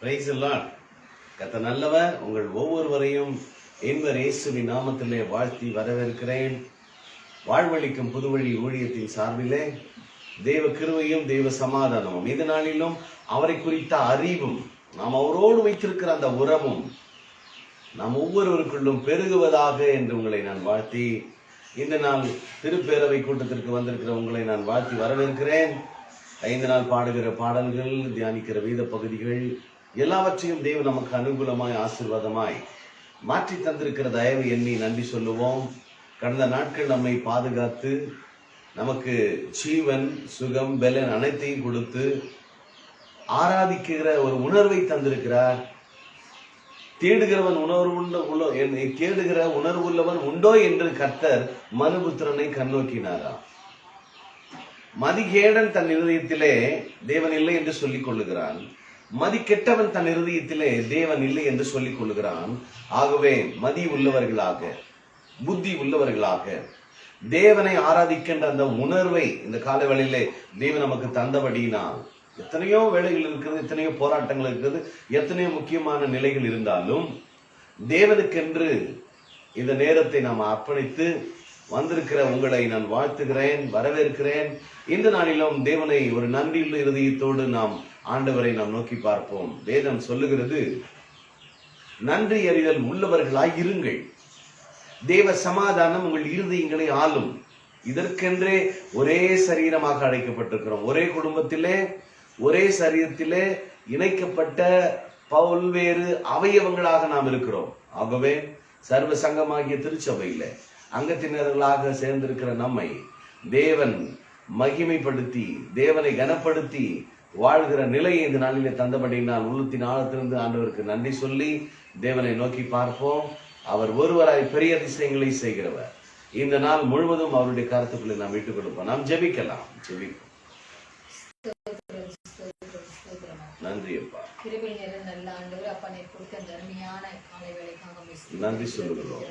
Praise the Lord. கர்த்தர் நல்லவர். உங்கள் ஒவ்வொருவரையும் என்பர் இயேசுவின் நாமத்திலே வாழ்த்தி வரவேற்கிறேன். வாழ்வழிக்கும் புதுவழி ஊழியத்தின் சார்பிலே தேவ கிருபையும் தேவ சமாதானமும் இந்த நாளிலும் அவரை குறித்த அறிவும் நாம் அவரோடு வைத்திருக்கிற அந்த உறவும் நாம் ஒவ்வொருவருக்குள்ளும் பெருகுவதாக என்று உங்களை நான் வாழ்த்தி இந்த நாள் திருப்பேரவை கூட்டத்திற்கு வந்திருக்கிற உங்களை நான் வாழ்த்தி வரவேற்கிறேன். 5 நாள் பாடுகிற பாடல்கள், தியானிக்கிற வேத பகுதிகள் எல்லாவற்றையும் தேவன் நமக்கு அனுகூலமாய் ஆசீர்வாதமாய் மாற்றி தந்திருக்கிற தயவு எண்ணி நன்றி சொல்லுவோம். கடந்த நாட்கள் நம்மை பாதுகாத்து நமக்கு ஜீவன், சுகம், பலன் அனைத்தையும் கொடுத்து ஆராதிக்கிற ஒரு உணர்வை தந்திருக்கிறார். தேடுகிறவன் தேடுகிற உணர்வுள்ளவன் உண்டோ என்று கர்த்தர் மனுபுத்திரனை கண்ணோக்கினாரா. மதிகேடன் தன் இருதயத்திலே தேவன் இல்லை என்று சொல்லிக் கொள்ளுகிறான். மதி கெட்டவன் தன் இருதயத்திலே தேவன் இல்லை என்று சொல்லிக் கொள்ளுகிறான். ஆகவே மதி உள்ளவர்களாக, புத்தி உள்ளவர்களாக தேவனை ஆராதிக்கின்ற அந்த உணர்வை இந்த காலவேளையிலே தேவன் நமக்கு தந்தபடியினால் எத்தனையோ வேலைகள் இருக்கிறது, எத்தனையோ போராட்டங்கள் இருக்கிறது, எத்தனையோ முக்கியமான நிலைகள் இருந்தாலும் தேவனுக்கென்று இந்த நேரத்தை நாம் அர்ப்பணித்து வந்திருக்கிற உங்களை நான் வாழ்த்துகிறேன், வரவேற்கிறேன். இந்த நாளிலும் தேவனை ஒரு நன்றியுள்ள இருதயத்தோடு நாம் ஆண்டவரை நாம் நோக்கி பார்ப்போம். வேதம் சொல்லுகிறது, நன்றி அறிதல் உள்ளவர்களாய் இருங்கள், தேவ சமாதானம் உங்கள் இருதயங்களை ஆளும். இதற்கென்றே ஒரே சரீரமாக அழைக்கப்பட்டிருக்கிறோம். ஒரே குடும்பத்திலே, ஒரே சரீரத்திலே இணைக்கப்பட்ட பல்வேறு அவயவங்களாக நாம் இருக்கிறோம். ஆகவே சர்வ சங்கமாகிய திருச்சபையில அங்கத்தினர்களாக சேர்ந்திருக்கிற நம்மை தேவன் மகிமைப்படுத்தி, தேவனை கனப்படுத்தி வாழ்கிற நிலையை இந்த நாளிலே தந்தபடியினால் உள்ளத்தின் ஆழத்திலிருந்து ஆண்டவருக்கு நன்றி சொல்லி தேவனை நோக்கி பார்ப்போம். அவர் ஒருவராய் பெரிய அதிசயங்களை செய்கிறவர். இந்த நாள் முழுவதும் அவருடைய கருத்துக்களை நாம் விட்டுக் கொடுப்போம். நாம் ஜெபிக்கலாம். ஜெபிப்போம். நன்றி அப்பா, நல்ல ஆண்டவர் அப்பா, நீர் கொடுத்த அருமையான காலை வேலைக்காக நன்றி சொல்லுகிறோம்.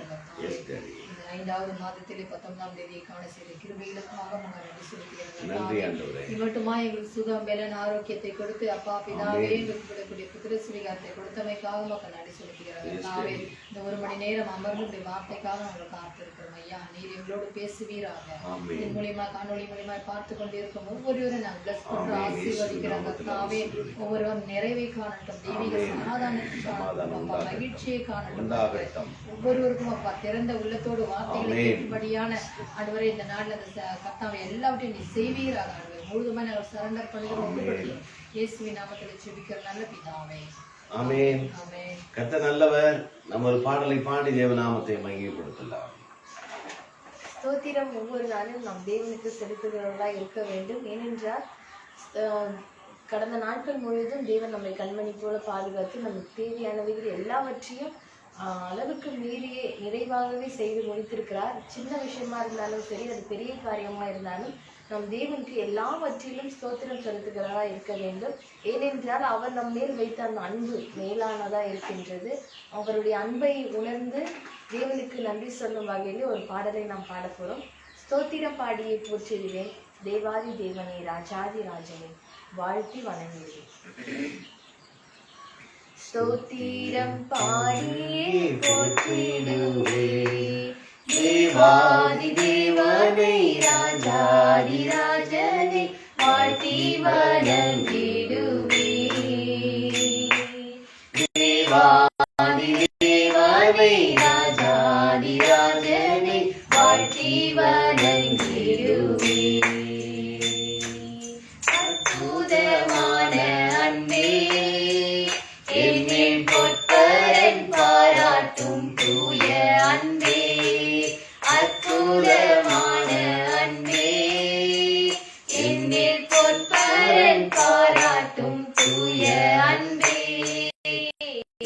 5வது மாதத்திலே 19ஆம் தேதியை காண செய்த கிருபைகளுக்காக நன்றி செலுத்துகிறோம். நன்றி ஆண்டவரே. இவட்டுமா எங்களுக்கு சுகம், பலன், ஆரோக்கியத்தை கொடுத்து அப்பா பிதாவே எங்களுக்கு கூடிய புத்திர சுவிகாரத்தை கொடுத்தமைக்காக மக்கள் நன்றி செலுத்துகிறார்கள். இந்த 1 மணி நேரம் அமர்ந்து வார்த்தைக்காக நாங்கள் காத்திருக்கிறோம். ஐயா, நீர் எங்களோடு பேசுவீராக. இதன் மூலியமா காணொலி மூலியமா பார்த்து கொண்டிருக்கும் ஒவ்வொருவரும் நாங்கள் பிளஸ் கொண்டு ஆசீர்வதிக்கிறாங்க. தாவே ஒவ்வொருவரும் நிறைவை காணட்டும், தெய்வீக சமாதானத்தை காணட்டும், மகிழ்ச்சியை காணட்டும். ஒவ்வொருவருக்கும் அப்பா திறந்த உள்ளத்தோடு வார்த்தைகளை கேட்கும்படியான ஆண்டவரே இந்த நாள்ல அந்த கர்த்தாவை எல்லாவற்றையும் நீ செய்வீராக. ஆண்டவரே முழுதுமா நாங்கள் சரண்டர் பண்ணுகிறோம். இயேசுவின் நாமத்தில் ஜெபிக்கிற நல்ல பிதாவே, ஆமென். கர்த்தர் நல்லவர். நம்ம ஒரு பாடலை பாடி தேவநாமத்தை மகிமைப்படுத்தலாம். ஸ்தோத்திரம் ஒவ்வொரு நாளும் நாம் தேவனுக்கு செலுத்துகிறவர்களாக இருக்க வேண்டும். ஏனென்றால் கடந்த நாட்கள் முழுவதும் தேவன் நம்மை கண்மணி போல பாதுகாத்து நமக்கு தேவையானவைகள் எல்லாவற்றையும் அளவுக்கு மீறியே நிறைவாகவே செய்து முடித்திருக்கிறார். சின்ன விஷயமா இருந்தாலும் சரி, அது பெரிய காரியமா இருந்தாலும் நம் தேவனுக்கு எல்லாவற்றிலும் ஸ்தோத்திரம் செலுத்துகிறவராக இருக்க வேண்டும். ஏனென்றால் அவர் நம் மேல் வைத்த அந்த அன்பு மேலானதா இருக்கின்றது. அவருடைய அன்பை உணர்ந்து தேவனுக்கு நன்றி சொல்லும் வகையில் ஒரு பாடலை நாம் பாட போறோம். ஸ்தோத்திரம் பாடியை போற்றிடுவேன், தேவாதி தேவனே, ராஜாதி ராஜனே, வாழ்த்தி வணங்குகிறேன். ஸ்தோத்திரம் பாடியே போற்றிடுவேன், தேவாதி தேவனை, ராஜாதி ராஜனை, வாழ்த்தி வணங்கிடுவேன். தேவாதி தேவனை, ராஜாதி ராஜனை, வாழ்த்தி வணங்கிடுவேன். அற்புதமான அன்பே, என்னில் பொற்பரன் பாராட்டும் தூய அன்பே, அற்புதமான அன்பே, என்னில் பொற்பரன் பாராட்டும் தூய அன்பே,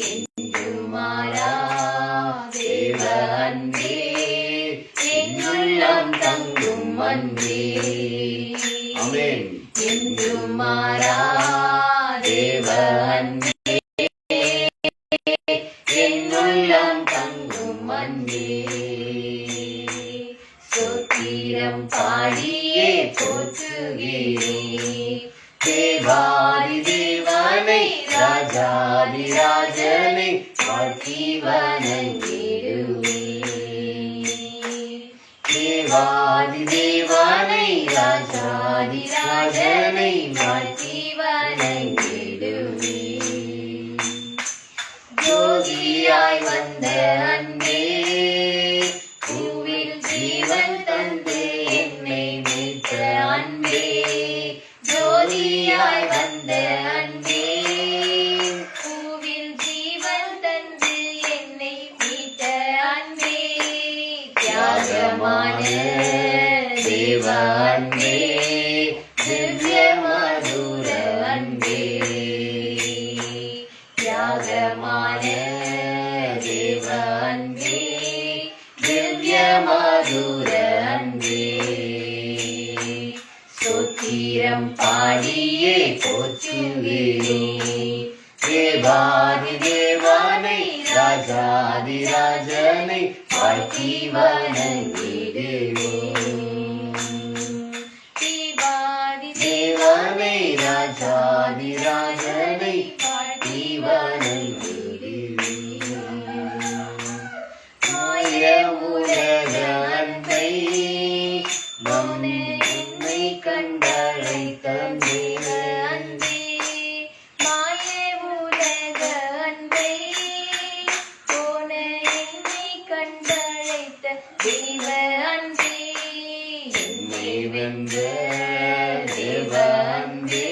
என்றும் மாறா தேவ அன்பே, என்னுள்ளம் தங்கும் அன்பே, என்றும் மாறா தேவ அன்பே, என்னுள்ளம் தங்கும் அன்பே. ஸ்தோத்திரம் பாடியே போற்றுகிறேன், தேவாதி தேவனை, ராஜாதிராஜனை வாழ்த்தி வணங்கிடுவே. தேவாதி தேவனை ராஜாதிராஜனை வாழ்த்தி வணங்கிடுவே. ஜோதியாய் வந்த அன்பே, பூவில் ஜீவன் தந்து என்னை மீட்ட அன்பே. ஜோதியாய் வந்த அன்பே, பூவில் ஜீவன் தந்து என்னை மீட்ட அன்பே. தியாகமான தேவ அன்பே, திவ்ய மதுர அன்பே. தியாகமான தேவ அன்பே, திவ்ய மதுர அன்பே. ஸ்தோத்திரம் பாடியே போற்றுகிறேன் தேவாதி தேவனை ராஜாதிராஜனை வாழ்த்தி வணங்கிடுவேன். தேவாதி தேவனை ராஜாதிராஜனை வாழ்த்தி வணங்கிடுவேன். மாய உலக அன்பை என்னை கண்டழைத்த தேவ அன்பே. மாய உலக அன்பை போன என்னை கண்டழைத்த தேவ அன்பே. என்னை வென்ற தேவ அன்பே,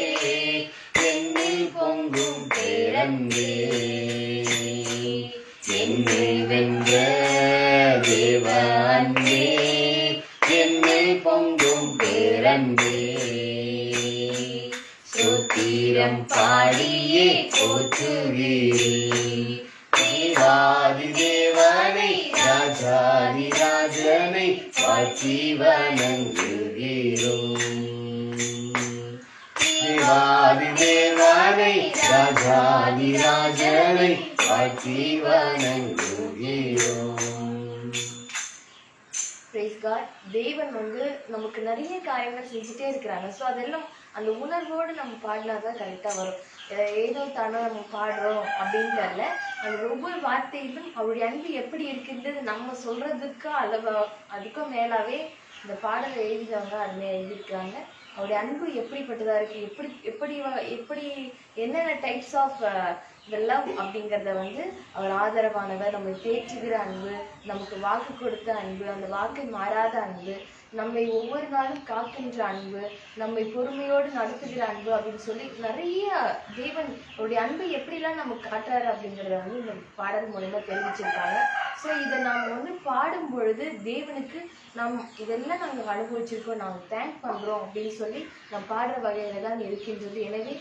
என்னில் பொங்கும் பேரன்பே. என்னை வென்ற தேவ அன்பே, என்னில் பொங்கும் பேரன்பே. ஸ்தோத்திரம் பாடியே போற்றுகிறேன் தேவாதி தேவனை ராஜாதிராஜனை வாழ்த்தி வணங்குகிறோம். தேவாதி தேவனை ராஜாதிராஜனை வாழ்த்தி வணங்குகிறோம். Praise God. தேவன் நமக்கு நிறைய காரியங்கள் செஞ்சுட்டே இருக்கிறாங்க. ஸோ அதெல்லாம் அந்த உணர்வோடு நம்ம பாடினா தான் கரெக்டாக வரும். ஏதோ தானோ நம்ம பாடுறோம் அப்படின்றல அந்த ஒவ்வொரு வார்த்தையிலும் அவருடைய அன்பு எப்படி இருக்கின்றது நம்ம சொல்றதுக்கு அதுக்கும் மேலாவே இந்த பாடலை எழுதினவங்க அதுமே எழுதியிருக்காங்க. அவருடைய அன்பு எப்படிப்பட்டதா இருக்கு, எப்படி எப்படி எப்படி என்னென்ன டைப்ஸ் ஆஃப் த லவ் அப்படிங்கிறத அவர் ஆதரவானவர், நம்மை தேற்றுகிற அன்பு, நமக்கு வாக்கு கொடுத்த அன்பு, அந்த வாக்கை மாறாத அன்பு, நம்மை ஒவ்வொரு நாளும் காக்கின்ற அன்பு, நம்மை பொறுமையோடு நடத்துகிற அன்பு அப்படின்னு சொல்லி நிறைய தேவன் அவருடைய அன்பை எப்படிலாம் நமக்கு காட்டுறாரு அப்படிங்கிறத இந்த பாடல் மூலமா தெரிவிச்சிருக்காங்க. ஸோ இதை நாம் பாடும் பொழுது தேவனுக்கு இதெல்லாம் நாங்கள் அனுபவிச்சிருக்கோம், நாங்கள் தேங்க் பண்ணுறோம் அப்படின்னு சொல்லி நம் பாடுற வகையில தான் இருக்கின்றது. எனவே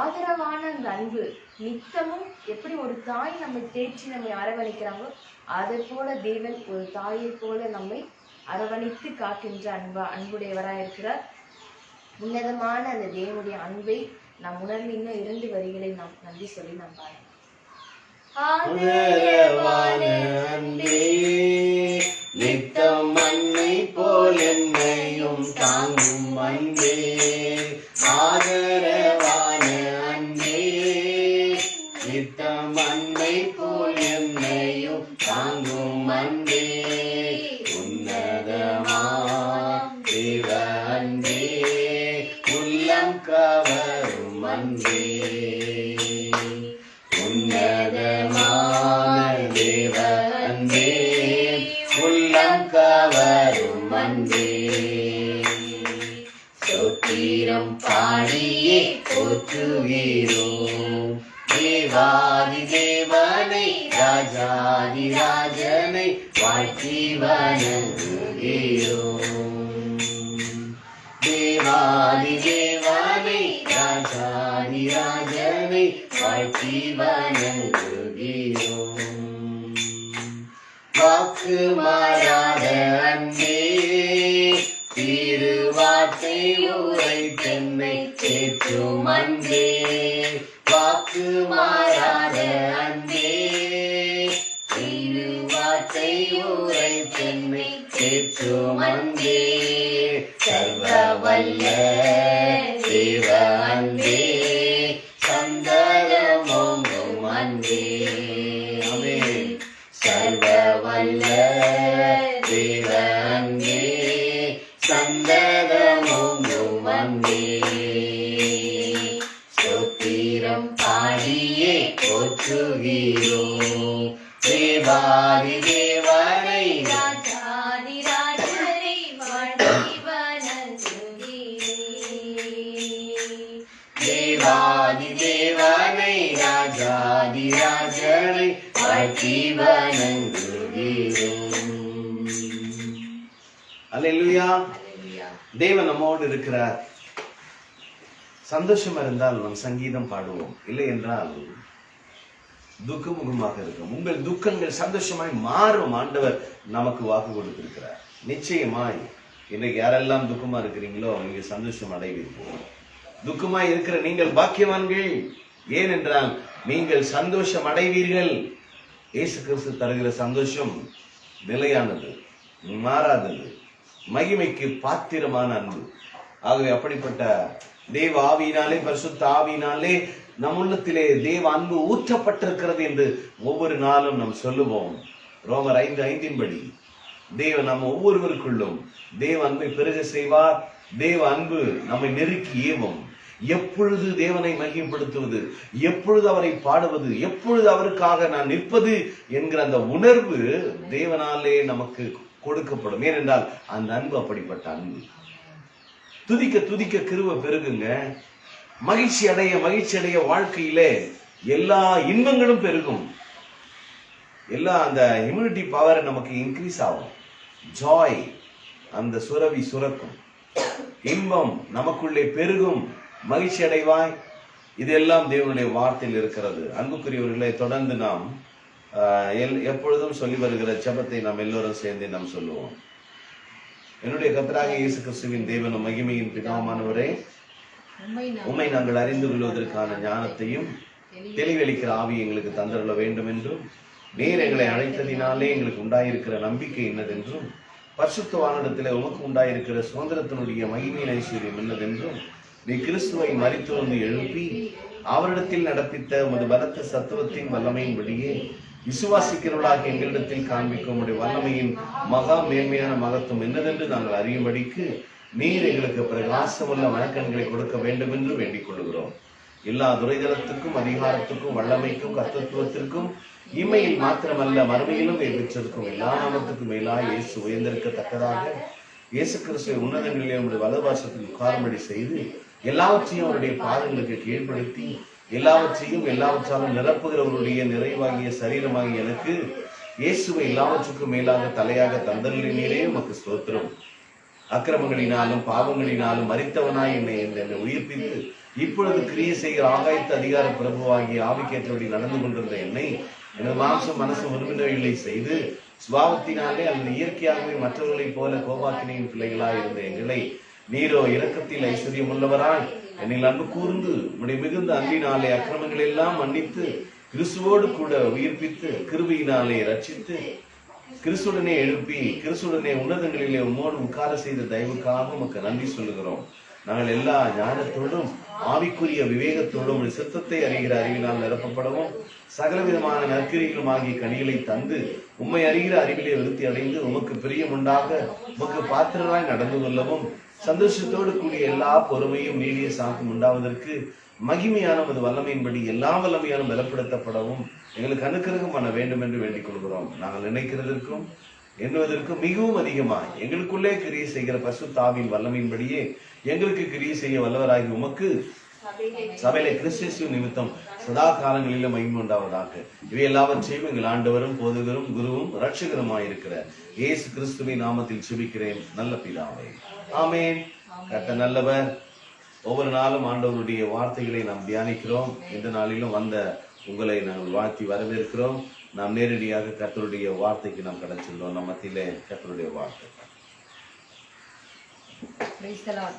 ஆதரவான அந்த அன்பு நித்தமும் எப்படி ஒரு தாய் நம்மை தேய்ச்சி நம்மை அரவணைக்கிறாங்களோ அதை போல தேவன் ஒரு தாயை போல நம்மை அரவணைத்து காக்கின்ற அன்புடையவராக இருக்கிறார். உன்னதமான அந்த தேவனுடைய அன்பை நாம் உணர்ந்து இன்னும் 2 வரிகளை நாம் நன்றி சொல்லி நாம் பாடலாம். நித்தம் மண்ணை போல் என்னையும் தாங்கும் அன்பே, ஆதரவான அன்பே. நித்தம் மண்ணை போல் என்னையும் தாங்கும் அன்பே, உன்னதமாம் தேவ அன்பே, உள்ளம் கவரும் அன்பே. உன்னதமான தேவ அன்பே, உள்ளம் கவரும் அன்பே. ஸ்தோத்திரம் பாடியே போற்றுகிறோம் தேவாதி தேவனை ராஜாதிராஜனை வாழ்த்தி வணங்குகிறோம். தேவாதி தேவனை ராஜாதிராஜனை வாழ்த்தி வணங்குகிறோம். வாக்கு மாறாத அன்பே, திருவார்த்தை உரைத்தென்னை தேற்றும் அன்பே. வாக்கு மாறாத அன்பே, திருவார்த்தை உரைத்தென்னை தேற்றும் அன்பே. சர்வ வல்ல தேவ அன்பே, சந்தனமோ அன்பே. ஆமென். சர்வ வல்ல தேவ அன்பே, சந்ததமும் உம் அன்பே. ஸ்தோத்திரம் பாடியே போற்றுகிறோம் தேவாதி தேவனை, ராஜாதி ராஜனை வாழ்த்தி வணங்குகிறேன். தேவாதி தேவனை, ராஜாதி ராஜனை வாழ்த்தி வணங்குகிறோம். அல்லேலூயா. அல்லேலூயா. தேவன் நம்மோடு இருக்கிறார். சந்தோஷமா இருந்தால் நாம் சங்கீதம் பாடுவோம், இல்லை என்றால் துக்கமுகமாக இருக்கும். உங்கள் துக்கங்கள் சந்தோஷமாய் மாறும் ஆண்டவர் நமக்கு வாக்கு கொடுத்திருக்கிறார். நிச்சயமாய் இன்றைக்கு யாரெல்லாம் துக்கமா இருக்கிறீங்களோ நீங்க சந்தோஷம் அடைவீர்கள். துக்கமாய் இருக்கிற நீங்கள் பாக்கியவான்கள். ஏனென்றால் நீங்கள் சந்தோஷம் அடைவீர்கள். இயேசு கிறிஸ்து தருகிற சந்தோஷம் நிலையானது, மாறாதது, மகிமைக்கு பாத்திரமான அன்பு. ஆகவே அப்படிப்பட்ட தேவ ஆவியினாலே, பரிசுத்த ஆவியினாலே நம் உள்ளத்திலே தேவ அன்பு ஊற்றப்பட்டிருக்கிறது என்று ஒவ்வொரு நாளும் நாம் சொல்லுவோம். ரோமர் 5:5 படி தேவன் நம்ம ஒவ்வொருவருக்குள்ளும் தேவ அன்பை பெருக செய்வார். தேவ அன்பு நம்மை நெருக்கி ஏவும். எப்பொழுது தேவனை மகிமைப்படுத்துவது, எப்பொழுது அவரை பாடுவது, எப்பொழுது அவருக்காக நான் நிற்பது என்கிற அந்த உணர்வு தேவனாலே நமக்கு கொடுக்கப்படும். ஏனென்றால் அந்த அன்பு அப்படிப்பட்ட அன்பு. துதிக்க துதிக்க கிருபை பெருகுங்க. மகிழ்ச்சி அடைய வாழ்க்கையிலே எல்லா இன்பங்களும் பெருகும். எல்லா அந்த இம்யூனிட்டி பவர் நமக்கு இன்க்ரீஸ் ஆகும். ஜாய் அந்த சுரவி சுரக்கும். இன்பம் நமக்குள்ளே பெருகும். மகிழ்ச்சி அடைவாய். இதெல்லாம் தேவனுடைய வார்த்தையில் இருக்கிறது. அன்புக்குரியவர்களை தொடர்ந்து நாம் எப்பொழுதும் சொல்லி வருகிற ஜெபத்தை நாம் எல்லோரும் சேர்ந்து நாம் சொல்லுவோம். என்னுடைய கர்த்தராகிய இயேசு கிறிஸ்துவின் தேவனும் மகிமையின் பிதாவானவரே, உம்மை நாங்கள் அறிந்து கொள்வதற்கான ஞானத்தையும் தெளிவளிக்கிற ஆவி எங்களுக்கு தந்தருள வேண்டும் என்றும், நீர் எங்களை அழைத்ததினாலே எங்களுக்கு உண்டாயிருக்கிற நம்பிக்கை என்னதென்றும், பரிசுத்தவானிடத்திலே உமக்கு உண்டாயிருக்கிற சுதந்திரத்தினுடைய மகிமையின் ஐஸ்வர்யம் என்னதென்றும், நீ கிறிஸ்துவை மரித்து வந்து எழுப்பி அவரிடத்தில் நடப்பித்த உமது பலத்த சத்துவத்தின் வல்லமையின்படியே விசுவாசிக்கிறவர்களாக எங்களிடத்தில் காண்பிக்கும் உடைய வல்லமையின் மகா மேன்மையான மகத்துவம் என்னதென்று நாங்கள் அறியும்படிக்கு நீர் எங்களுக்கு பிரகாசமுள்ள மனக்கண்களை கொடுக்க வேண்டும் என்று வேண்டிக் கொள்கிறோம். எல்லா துரைதலத்துக்கும் அதிகாரத்துக்கும் வல்லமைக்கும் கர்த்தத்துவத்திற்கும் இம்மையில் மாத்திரமல்ல மறுமையிலும் பெற்றிருக்கும் எல்லா நாமத்துக்கும் மேலாய் இயேசு உயர்ந்திருக்கத்தக்கதாக இயேசு கிறிஸ்துவை உன்னதங்களிலே உடைய வலதுபாசத்தில் உட்காரும்படி செய்து எல்லாவற்றையும் அவருடைய பாதங்களுக்கு கீழ்ப்படுத்தி எல்லாவற்றாலும் நிரப்புகிறவருடைய நிறைவாகிய சரீரமாகிய எனக்கு இயேசுவை எல்லாவற்றுக்கும் மேலாக தலையாக தந்தருளினீரே உமக்கு ஸ்தோத்திரம். அக்கிரமங்களினாலும் பாவங்களினாலும் மரித்தவனாய் என்னை உயிர்ப்பித்து இப்பொழுது கிரியை செய்கிற ஆகாயத்து அதிகார பிரபுவாகிய ஆவிக்கேற்றபடி நடந்து கொண்டிருந்த என்னை எனது மாம்சம் மனசு விரும்பினவைகளை செய்து சுபாவத்தினாலே அல்லது இயற்கையாகவே மற்றவர்களைப் போல கோபாக்கினையின் பிள்ளைகளாய் இருந்த எங்களை நீரோ இரக்கத்தில் ஐஸ்வர்யம் உள்ளவராய் என்னில் அன்பு கூர்ந்து உடைய மிகுந்த அன்பினாலே அக்கிரமங்கள் எல்லாம் மன்னித்து கிறிஸ்துவோடு கூட உயிர்ப்பித்து கிருபையினாலே ரட்சித்து கிறிஸ்துடனே எழுப்பி கிறிஸ்துடனே உன்னதங்களிலே உம்மோடு உட்கார செய்த தயவுக்காக உமக்கு நன்றி சொல்லுகிறோம். நாங்கள் எல்லா ஞானத்தோடும் ஆவிக்குரிய விவேகத்தோடும் சித்தத்தை அறிகிற அறிவினால் நிரப்பப்படவும் சகலவிதமான நற்கிரிகளும் ஆகிய கனிகளை தந்து உம்மை அறிகிற அறிவிலே விருத்தி அடைந்து உமக்கு பிரியமுண்டாக உமக்கு பாத்திரராய் நடந்து கொள்ளவும் சந்தோஷத்தோடு கூடிய எல்லா பொறுமையும் நீடிய சாக்கும் உண்டாவதற்கு மகிமையான வல்லமையின்படி எல்லா வல்லமையாலும் பலப்படுத்தப்படவும் எங்களுக்கு அனுக்கிரகம் பண்ண வேண்டும் என்று வேண்டிக் கொள்கிறோம். நாங்கள் நினைக்கிறதற்கும் எண்ணுவதற்கும் மிகவும் அதிகமாய் எங்களுக்குள்ளே கிரியை செய்கிற பரிசுத்தாவின் வல்லமையின்படியே எங்களுக்கு கிரியை செய்ய வல்லவராகி உமக்கு சபையிலே கிறிஸ்து நிமித்தம் சதா காலங்களிலும் மகிமை உண்டாவதாக. இவை எல்லாவற்றையும் எங்கள் ஆண்டவரும் போதுகரும் குருவும் இரட்சகருமாயிருக்கிற இயேசு கிறிஸ்துவின் நாமத்தில் சுபிக்கிறேன் நல்ல பிதாவே, ஆமேன். கர்த்தர் நல்லவர். ஒவ்வொரு நாளும் ஆண்டவருடைய வார்த்தைகளை நாம் தியானிக்கிறோம். இந்த நாளிலும் வந்த உங்களை நாங்கள் வாழ்த்தி வரவேற்கிறோம். நாம் நேரடியாக கர்த்தருடைய வார்த்தைக்கு நாம் கடந்துள்ளோம். நம்ம மத்தியிலே கர்த்தருடைய வார்த்தை.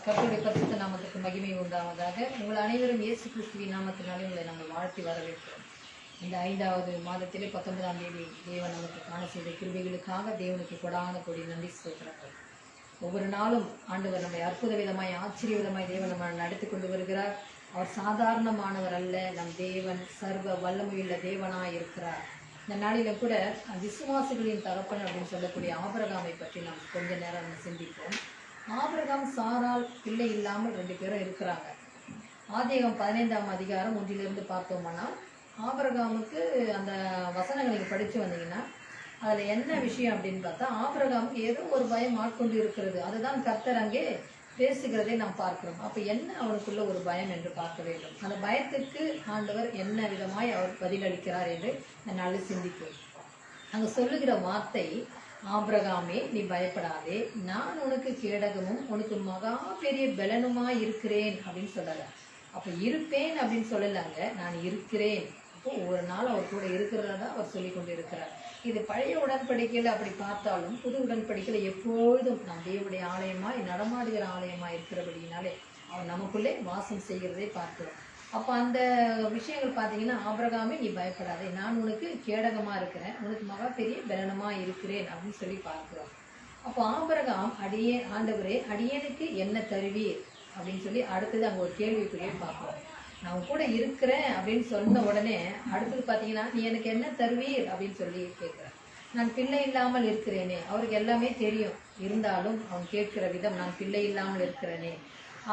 கர்த்தருடைய பரிசுத்த நாமத்துக்கு மகிமை உண்டாவதாக. உங்கள் அனைவரும் இயேசு கிறிஸ்துவின் நாமத்தினாலே உங்களை நாங்கள் வாழ்த்தி வரவேற்கிறோம். இந்த 5வது மாதத்திலே 19ஆம் தேதி தேவன் நமக்கு காண செய்த கிருபைகளுக்காக தேவனுக்கு கொடான கொடி நன்றி செலுத்துகிறார்கள். ஒவ்வொரு நாளும் ஆண்டவர் நம்மை அற்புத விதமாய் ஆச்சரிய விதமாய் தேவன் நம்ம நடத்தி கொண்டு வருகிறார். அவர் சாதாரணமானவர் அல்ல. நம் தேவன் சர்வ வல்லமையுள்ள தேவனாய் இருக்கிறார். இந்த நாளில கூட விசுவாசிகளின் தகப்பன் அப்படின்னு சொல்லக்கூடிய ஆபிரகாமை பற்றி நாம் கொஞ்ச நேரம் சிந்திப்போம். ஆபிரகாம் சாரால் பிள்ளை இல்லாமல் 2 பேரும் இருக்கிறாங்க. ஆதியாகமம் 15ஆம் அதிகாரம் 1 பார்த்தோம்னா ஆபிரகாமுக்கு அந்த வசனங்களை நீங்கள் படித்து வந்தீங்கன்னா அதில் என்ன விஷயம் அப்படின்னு பார்த்தா, ஆபிரகாமுக்கு ஏதோ ஒரு பயம் ஆட்கொண்டு இருக்கிறது. அதுதான் கர்த்தர் அங்கே பேசுகிறதை நாம் பார்க்கிறோம். அப்போ என்ன அவனுக்குள்ள ஒரு பயம் என்று பார்க்க வேண்டும். அந்த பயத்துக்கு ஆண்டவர் என்ன விதமாய் அவர் பதிலளிக்கிறார் என்று இந்த நாளில் சிந்திப்போம். அங்கே சொல்லுகிற வார்த்தை, ஆபிரகாமே நீ பயப்படாதே, நான் உனக்கு கேடகமும் உனக்கு மகா பெரிய பலனுமாய் இருக்கிறேன் அப்படின்னு சொல்லலை. அப்போ இருப்பேன் அப்படின்னு சொல்லலாங்க, நான் இருக்கிறேன். அப்போ ஒரு நாள் அவர் கூட இருக்கிறதா அவர் சொல்லி கொண்டு இருக்கிறார். இது பழைய உடன்படிக்கையில் அப்படி பார்த்தாலும் புது உடன்படிக்கையில் எப்பொழுதும் நம் தேவனுடைய ஆலயமாய் நடமாடுகிற ஆலயமாய் இருக்கிறபடினாலே அவர் நமக்குள்ளே வாசம் செய்கிறதை பார்க்கிறோம். அப்போ அந்த விஷயங்கள் பார்த்தீங்கன்னா, ஆபிரகாமே நீ பயப்படாதே, நான் உனக்கு கேடகமாக இருக்கிறேன், உனக்கு மகா பெரிய பலனமாக இருக்கிறேன் அப்படின்னு சொல்லி பார்க்கிறோம். அப்போ ஆபிரகாம் ஆண்டவரே அடியேனுக்கு என்ன தருவீர் அப்படின்னு சொல்லி அடுத்தது அங்கே ஒரு கேள்விக்குறியே பார்க்கிறோம். நான் கூட இருக்கிறேன் அப்படின்னு சொன்ன உடனே அடுத்தது பார்த்தீங்கன்னா, நீ எனக்கு என்ன தருவீர் அப்படின்னு சொல்லி கேட்குறேன். நான் பிள்ளை இல்லாமல் இருக்கிறேனே, அவருக்கு எல்லாமே தெரியும். இருந்தாலும் அவன் கேட்கிற விதம், நான் பிள்ளை இல்லாமல் இருக்கிறேனே.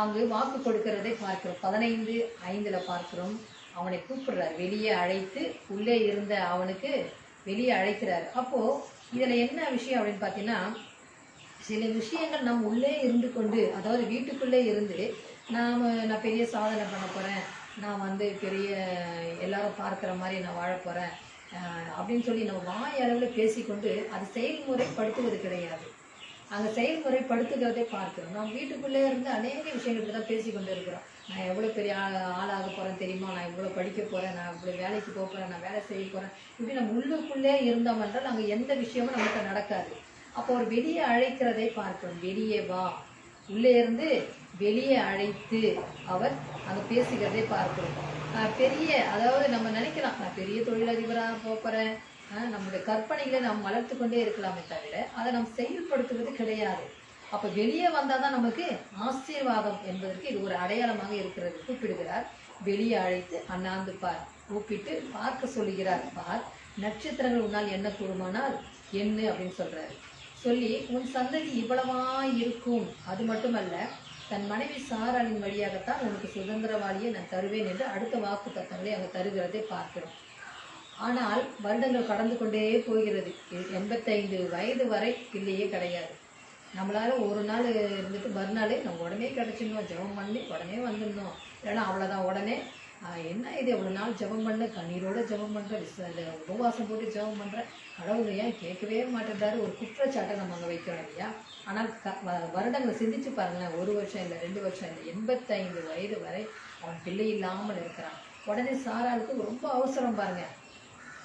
அங்கு வாக்கு கொடுக்கிறதை பார்க்கிறோம். 15:5 பார்க்கிறோம். அவனை கூப்பிடுறார், வெளியே அழைத்து உள்ளே இருந்த அவனுக்கு வெளியே அழைக்கிறார். அப்போ இதுல என்ன விஷயம் அப்படின்னு பார்த்தீங்கன்னா, சில விஷயங்கள் நம்ம உள்ளே இருந்து கொண்டு, அதாவது வீட்டுக்குள்ளே இருந்து நான் பெரிய சாதனை பண்ண போகிறேன், நான் பெரிய எல்லாரும் பார்க்குற மாதிரி நான் வாழ போகிறேன் அப்படின்னு சொல்லி நம்ம வாய் அளவில் பேசிக்கொண்டு அது செயல்முறைப்படுத்துவது கிடையாது. அங்கே செயல்முறைப்படுத்துகிறதை பார்க்கிறோம். நம்ம வீட்டுக்குள்ளே இருந்து அநேக விஷயங்களுக்கு தான் பேசி கொண்டு இருக்கிறோம். நான் எவ்வளோ பெரிய ஆளாக போகிறேன் தெரியுமா, நான் இவ்வளோ படிக்க போகிறேன், நான் இவ்வளோ வேலைக்கு போக போகிறேன், நான் வேலை செய்ய போகிறேன், இப்படி நம்ம உள்ளுக்குள்ளே இருந்தோம் என்றால் அங்கே எந்த விஷயமும் நமக்கு நடக்காது. அப்போ ஒரு வெளியே அழைக்கிறதை பார்க்கிறோம். வெளியே வா, உள்ளே இருந்து வெளியே அழைத்து அவர் அங்கே பேசுகிறதை பார்க்கிறோம். பெரிய, அதாவது நம்ம நினைக்கலாம் நான் பெரிய தொழிலதிபராக போகிறேன், நம்முடைய கற்பனைகளை நாம் வளர்த்து கொண்டே இருக்கலாமே தவிர அதை நம்ம செயல்படுத்துவது கிடையாது. அப்போ வெளியே வந்தால் தான் நமக்கு ஆசீர்வாதம் என்பதற்கு இது ஒரு அடையாளமாக இருக்கிறது. கூப்பிடுகிறார், வெளியே அழைத்து அண்ணாந்து பார், கூப்பிட்டு பார்க்க சொல்லுகிறார். பார், நட்சத்திரங்கள் உன்னால் என்ன கூடுமானால் என்ன அப்படின்னு சொல்றாரு. சொல்லி உன் சந்ததி இவ்வளவா இருக்கும், அது மட்டுமல்ல தன் மனைவி சாராளின் வழியாகத்தான் உனக்கு சுதந்திரவாளியை நான் தருவேன் என்று அடுத்த வாக்கு தத்தங்களை அங்கே தருகிறதை பார்க்கிறோம். ஆனால் வருடங்கள் கடந்து கொண்டே போகிறது. 85 வயது வரை பிள்ளையே கிடையாது. நம்மளால ஒரு நாள் இருந்துட்டு மறுநாள் நம்ம உடனே கிடச்சிடணும், ஜெபம் பண்ணி உடனே வந்துடணும், இல்லைன்னா அவ்வளோதான். உடனே என்ன இது எவ்வளோ நாள் ஜெபம் பண்ண, கண்ணீரோடு ஜெபம் பண்ணுறேன், உபவாசம் போட்டு ஜெபம் பண்ணுறேன், கடவுள் ஏன் கேட்கவே மாட்டேன்றாரு, ஒரு குற்றச்சாட்டை நம்ம அங்கே வைக்கிறோம் இல்லையா. ஆனால் வருடங்களை சிந்திச்சு பாருங்களேன், 1 வருஷம் இல்லை, 2 வருஷம் இல்லை, 85 வயது வரை அவன் பிள்ளை இல்லாமல் இருக்கிறான். உடனே சாராளுக்கு ரொம்ப அவசரம் பாருங்க,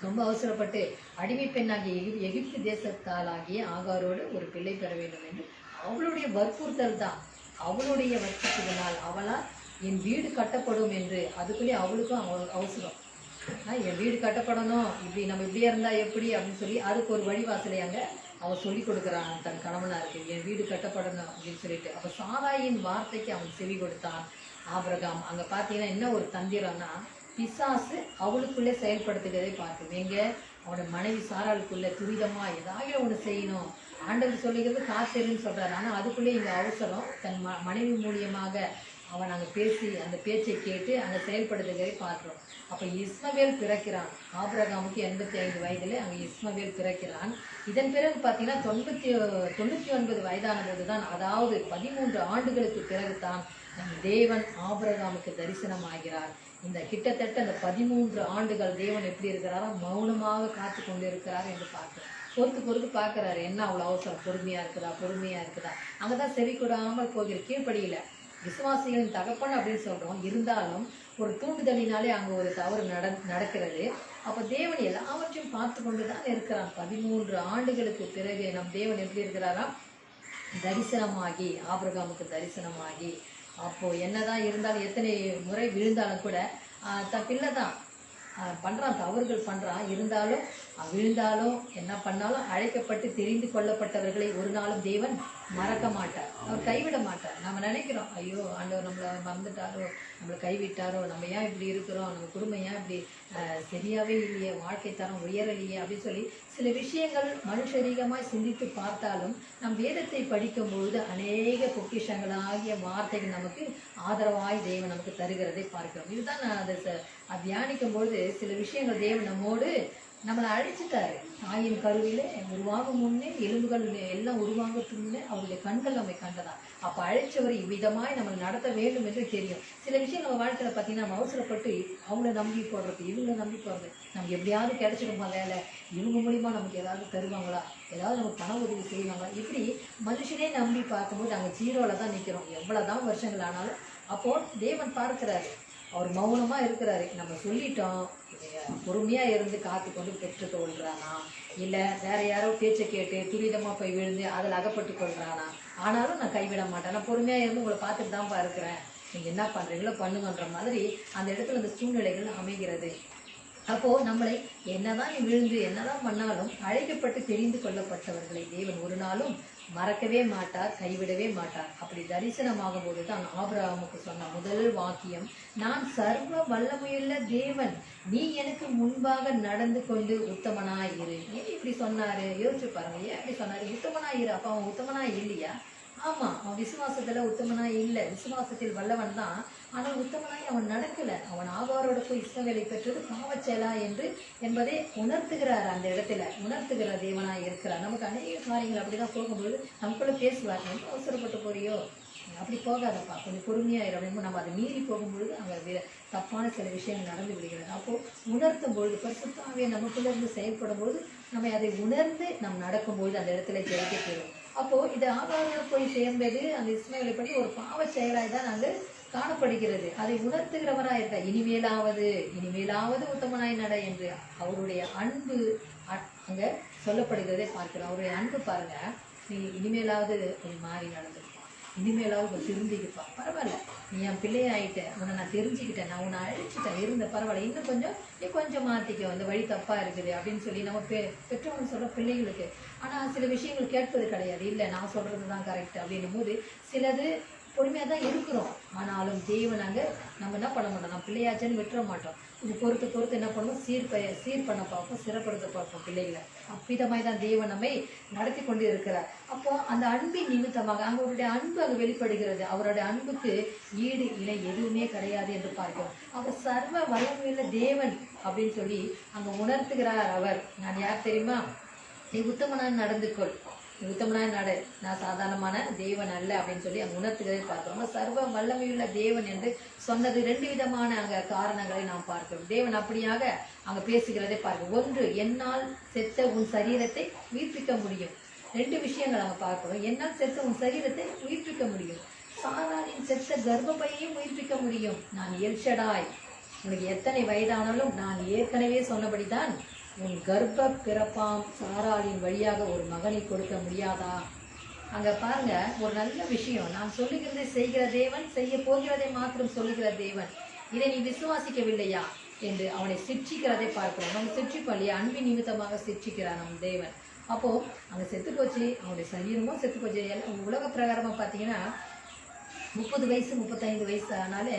ரொம்ப அவசரப்பட்டு அடிமை பெண்ணாகிய எகிப்து தேசத்தாலாகிய ஆகாரோடு ஒரு பிள்ளை பெற வேண்டும் என்று அவளுடைய வற்புறுத்தல் தான். அவளுடைய வற்புறுத்தலினால் அவளால் என் வீடு கட்டப்படும் என்று, அதுக்குள்ளே அவளுக்கும் அவசரம், என் வீடு கட்டப்படணும், இப்படி நம்ம இப்படியே இருந்தால் எப்படி அப்படின்னு சொல்லி அதுக்கு ஒரு வழிவாசலை அங்கே அவன் சொல்லி கொடுக்குறான் தன் கணவனாருக்கு, என் வீடு கட்டப்படணும் அப்படின்னு சொல்லிட்டு. அப்போ சாராயின் வார்த்தைக்கு அவன் செவி கொடுத்தான் ஆபிரகாம். அங்கே பார்த்தீங்கன்னா என்ன ஒரு தந்திரம்னா, பிசாசு அவளுக்குள்ளே செயல்படுத்துகிறதை பார்க்கணும். எங்க அவனோட மனைவி சாராளுக்குள்ள துரிதமாக ஏதாவது ஒன்று செய்யணும். ஆண்டவர் சொல்லுகிறது காத்திருன்னு சொல்கிறாரு, ஆனால் அதுக்குள்ளே இங்கே அவசரம். தன் மனைவி மூலியமாக அவன் அங்கே பேசி அந்த பேச்சை கேட்டு அங்கே செயல்படுத்துகிறதை பார்க்குறோம். அப்போ இஸ்மவேல் பிறக்கிறான். ஆபிரகாமுக்கு 85 வயதில் அங்கே இஸ்மவேல் பிறக்கிறான். இதன் பிறகு பார்த்தீங்கன்னா 99 வயதான போது தான், அதாவது 13 ஆண்டுகளுக்கு பிறகு தான் நம் தேவன் ஆபிரகாமுக்கு தரிசனம் ஆகிறார். இந்த கிட்டத்தட்ட அந்த 13 ஆண்டுகள் தேவன் எப்படி இருக்கிறாரோ மௌனமாக காத்து கொண்டு இருக்கிறார் என்று பார்க்கிறோம். பொறுத்து பார்க்குறாரு, என்ன அவ்வளோ அவசரம், பொறுமையாக இருக்குதா. அங்கே தான் செவி கொடாமல் போகிற கீழ்ப்படியில் விசுவாசிகளின் தகப்பன் அப்படின்னு சொல்கிறோம். இருந்தாலும் ஒரு தூண்டுதலினாலே அங்கே ஒரு தவறு நடக்கிறது. அப்போ தேவன் எல்லாவற்றையும் பார்த்து கொண்டு தான் இருக்கிறான். 13 ஆண்டுகளுக்கு பிறகு நம் தேவன் எப்படி இருக்கிறாரா, தரிசனமாகி, ஆபிரகாமுக்கு தரிசனமாகி. அப்போது என்னதான் இருந்தாலும், எத்தனை முறை விழுந்தாலும் கூட தன் பிள்ளை தான் பண்றான், தவறுகள் பண்றான். இருந்தாலும் விழுந்தாலும் என்ன பண்ணாலும் அழைக்கப்பட்டு தெரிந்து கொள்ளப்பட்டவர்களை ஒரு நாளும் தேவன் மறக்க மாட்டார், அவர் கைவிட மாட்டார். நம்ம நினைக்கிறோம், ஐயோ ஆண்டவர் நம்மளை மறந்துட்டாரோ, நம்மளை கைவிட்டாரோ, நம்ம ஏன் இப்படி இருக்கிறோம், நம்ம குடும்பம் ஏன் இப்படி சரியாவே இல்லையே, வாழ்க்கை தரம் உயரலையே அப்படின்னு சொல்லி சில விஷயங்கள் மனுஷரீகமாய் சிந்தித்து பார்த்தாலும் நம் வேதத்தை படிக்கும்பொழுது அநேக பொக்கிஷங்களாகிய வார்த்தைகள் நமக்கு ஆதரவாய் தேவன் நமக்கு தருகிறதை பார்க்கிறோம். இதுதான் நான் அதை தியானிக்கும் பொழுது சில விஷயங்கள் தேவன் நம்மோடு நம்மளை அழைச்சிட்டாரு. தாயின் கருவில உருவாகும் முன்னே எலும்புகள் எல்லாம் உருவாகிறதுக்கு முன்னே அவருடைய கண்கள் நம்மை கண்டதான். அப்ப அழைச்சவர் இவ்விதமாய் நம்மளை நடத்த வேண்டும் என்று தெரியும். சில விஷயம் நம்ம வாழ்க்கையில பார்த்தீங்கன்னா நம்ம அவசரப்பட்டு அவங்கள நம்பி போடுறது, இவங்களை நம்பி போடுறது, நமக்கு எப்படியாவது கிடைச்சிடுமா வேலை, இவங்க மூலியமா நமக்கு ஏதாவது தருவாங்களா, ஏதாவது நமக்கு பண உதவி செய்வாங்களா, இப்படி மனுஷனே நம்பி பார்க்கும்போது அங்கே ஜீரோல தான் நிற்கிறோம். எவ்வளவுதான் வருஷங்கள் ஆனாலும் அப்போ தேவன் பார்க்கிறாரு, அவர் மௌனமா இருக்கிறாரு. நம்ம சொல்லிட்டோம், பொறுமையா இருந்து காத்து கொண்டு பெற்று கொள்றானா, இல்ல வேற யாரோ பேச்சை கேட்டு துரிதமா போய் விழுந்து அதில் அகப்பட்டு கொள்றானா, ஆனாலும் நான் கைவிட மாட்டேன், நான் பொறுமையா இருந்து உங்களை பார்த்துட்டு தான்ப்பா இருக்கிறேன், நீங்க என்ன பண்றீங்களோ பண்ணுங்கன்ற மாதிரி அந்த இடத்துல அந்த சூழ்நிலைகள் அமைகிறது. அப்போ நம்மளை என்னதான் விழுந்து என்னதான் பண்ணாலும் அழைக்கப்பட்டு தெரிந்து கொள்ளப்பட்டவர்களை தேவன் ஒரு நாளும் மறக்கவே மாட்டார், கைவிடவே மாட்டார். அப்படி தரிசனமாகும் போது தான் ஆபிரகாமுக்கு சொன்ன முதல் வாக்கியம், நான் சர்வ வல்லமையுள்ள தேவன், நீ எனக்கு முன்பாக நடந்து கொண்டு உத்தமனாயிரு. ஏன் இப்படி சொன்னாரு யோசிச்சு பாருங்க, ஏன் இப்படி சொன்னாரு, உத்தமனாயிரு. அப்ப அவன் உத்தமனாய் இல்லையா? ஆமா, அவன் விசுவாசத்துல உத்தமனாய் இல்லை, விசுவாசத்தில் வல்லவன் தான், ஆனால் உத்தமனாய் அவன் நடக்கல. அவன் ஆகாரோட போய் இஸ்மவேலை பெற்றது பாவச்செயலா என்பதை உணர்த்துகிறார். அந்த இடத்துல உணர்த்துகிற தேவனாய் இருக்கிறார். நமக்கு அநேக காரியங்கள் அப்படிதான் போகும்போது நமக்குள்ள பேசுவார், ரொம்ப அவசரப்பட்டு போறியோ, அப்படி போகாதப்பா, கொஞ்சம் பொறுமையாயிரும் அப்படின்னு நம்ம அதை மீறி போகும்பொழுது அங்கே தப்பான சில விஷயங்கள் நடந்து விடுகிறது. அப்போ உணர்த்தும் பொழுது பரிசுத்தாவே நமக்குள்ள இருந்து செயல்படும் பொழுது நம்ம அதை உணர்ந்து நம் நடக்கும்பொழுது அந்த இடத்துல ஜெயிக்க பெறும். அப்போ இது ஆகாரோடு போய் சேர்ந்தது அந்த இஸ்மவேலை பற்றி ஒரு பாவ செயலாய் தான் நாங்கள் காணப்படுகிறது. அதை உணர்த்துகிறவராக இருக்க, இனிமேலாவது உத்தமனாய் நட என்று அவருடைய அன்பு அங்க சொல்லப்படுகிறதை பார்க்கிறோம். அவருடைய அன்பு பாருங்க, நீ இனிமேலாவது கொஞ்சம் மாறி நடந்திருப்பான், இனிமேலாவது கொஞ்சம் திருந்திக்குப்பா, பரவாயில்ல, நீ என் பிள்ளையாயிட்ட, உன்னை நான் தெரிஞ்சுக்கிட்டேன், நான் உன்னை அழிச்சிட்டேன், இருந்த பரவாயில்ல, இன்னும் கொஞ்சம் நீ கொஞ்சம் மாற்றிக்கோ, அந்த வழி தப்பா இருக்குது அப்படின்னு சொல்லி நம்ம பெற்றவங்க சொல்ற பிள்ளைகளுக்கு. ஆனால் சில விஷயங்கள் கேட்பது கிடையாது, இல்லை நான் சொல்றது தான் கரெக்ட் அப்படின்னும் போது சிலது பொறுமையாக தான் இருக்கிறோம். ஆனாலும் தேவன் அங்கே நம்ம என்ன பண்ண மாட்டோம், நம்ம பிள்ளையாச்சன்னு விட்டுற மாட்டோம். இது பொறுத்து என்ன பண்ணுவோம், சீர் பண்ண பார்ப்போம், சிறப்படுத்த பார்ப்போம் பிள்ளைகளை. அவ்விதமாய் தான் தேவன் நம்மை நடத்தி கொண்டு இருக்கிறார். அப்போ அந்த அன்பின் நிமித்தமாக அவருடைய அன்பு அங்கே வெளிப்படுகிறது. அவருடைய அன்புக்கு ஈடு இணை எதுவுமே கிடையாது என்று பார்க்கிறோம். அவர் சர்வ வல்லமையுள்ள தேவன் அப்படின்னு சொல்லி அங்கே உணர்த்துகிறார். அவர், நான் யார் தெரியுமா, நீ உத்தமனாய் நடந்து கொள், நீ உத்தமனாய் நட, நான் சாதாரணமான தேவன் அல்ல அப்படின்னு சொல்லி அங்கே உணர்த்துகிறதை பார்க்கிறோம். சர்வ வல்லமையுள்ள தேவன் என்று சொன்னது ரெண்டு விதமான அங்கே காரணங்களை நாம் பார்க்கிறோம். தேவன் அப்படியாக அங்கே பேசுகிறதை பார்க்கிறோம். ஒன்று, என்னால் செத்த உன் சரீரத்தை உயிர்ப்பிக்க முடியும். ரெண்டு விஷயங்கள் அங்கே பார்க்கிறோம். என்னால் செத்த உன் சரீரத்தை உயிர்ப்பிக்க முடியும், சாராளின் செத்த கர்ப்பப்பையையும் உயிர்ப்பிக்க முடியும். நான் எல்ஷடாய், உனக்கு எத்தனை வயதானாலும் நான் ஏற்கனவே சொன்னபடிதான் உன் கர்ப்ப பிறப்பாம் சாராளின் வழியாக ஒரு மகனை கொடுக்க முடியாதா? அங்க பாருங்க, ஒரு நல்ல விஷயம், நான் சொல்லுகிறதை செய்கிற தேவன், செய்ய போகிறதை மாத்திரம் சொல்லுகிற தேவன், இதை நீ விசுவாசிக்கவில்லையா என்று அவனை சிற்றிக்கிறதை பார்க்கிறோம். நம்ம சிற்றிப்போம் இல்லையா, அன்பின் நிமித்தமாக சிற்றிக்கிறார் நம் தேவன். அப்போ அங்க செத்து போச்சு, அவனுடைய சரீரமும் செத்து போச்சு. எல்லாம் உலக பிரகாரமா பார்த்தீங்கன்னா 30 வயசு 35 வயசு ஆனாலே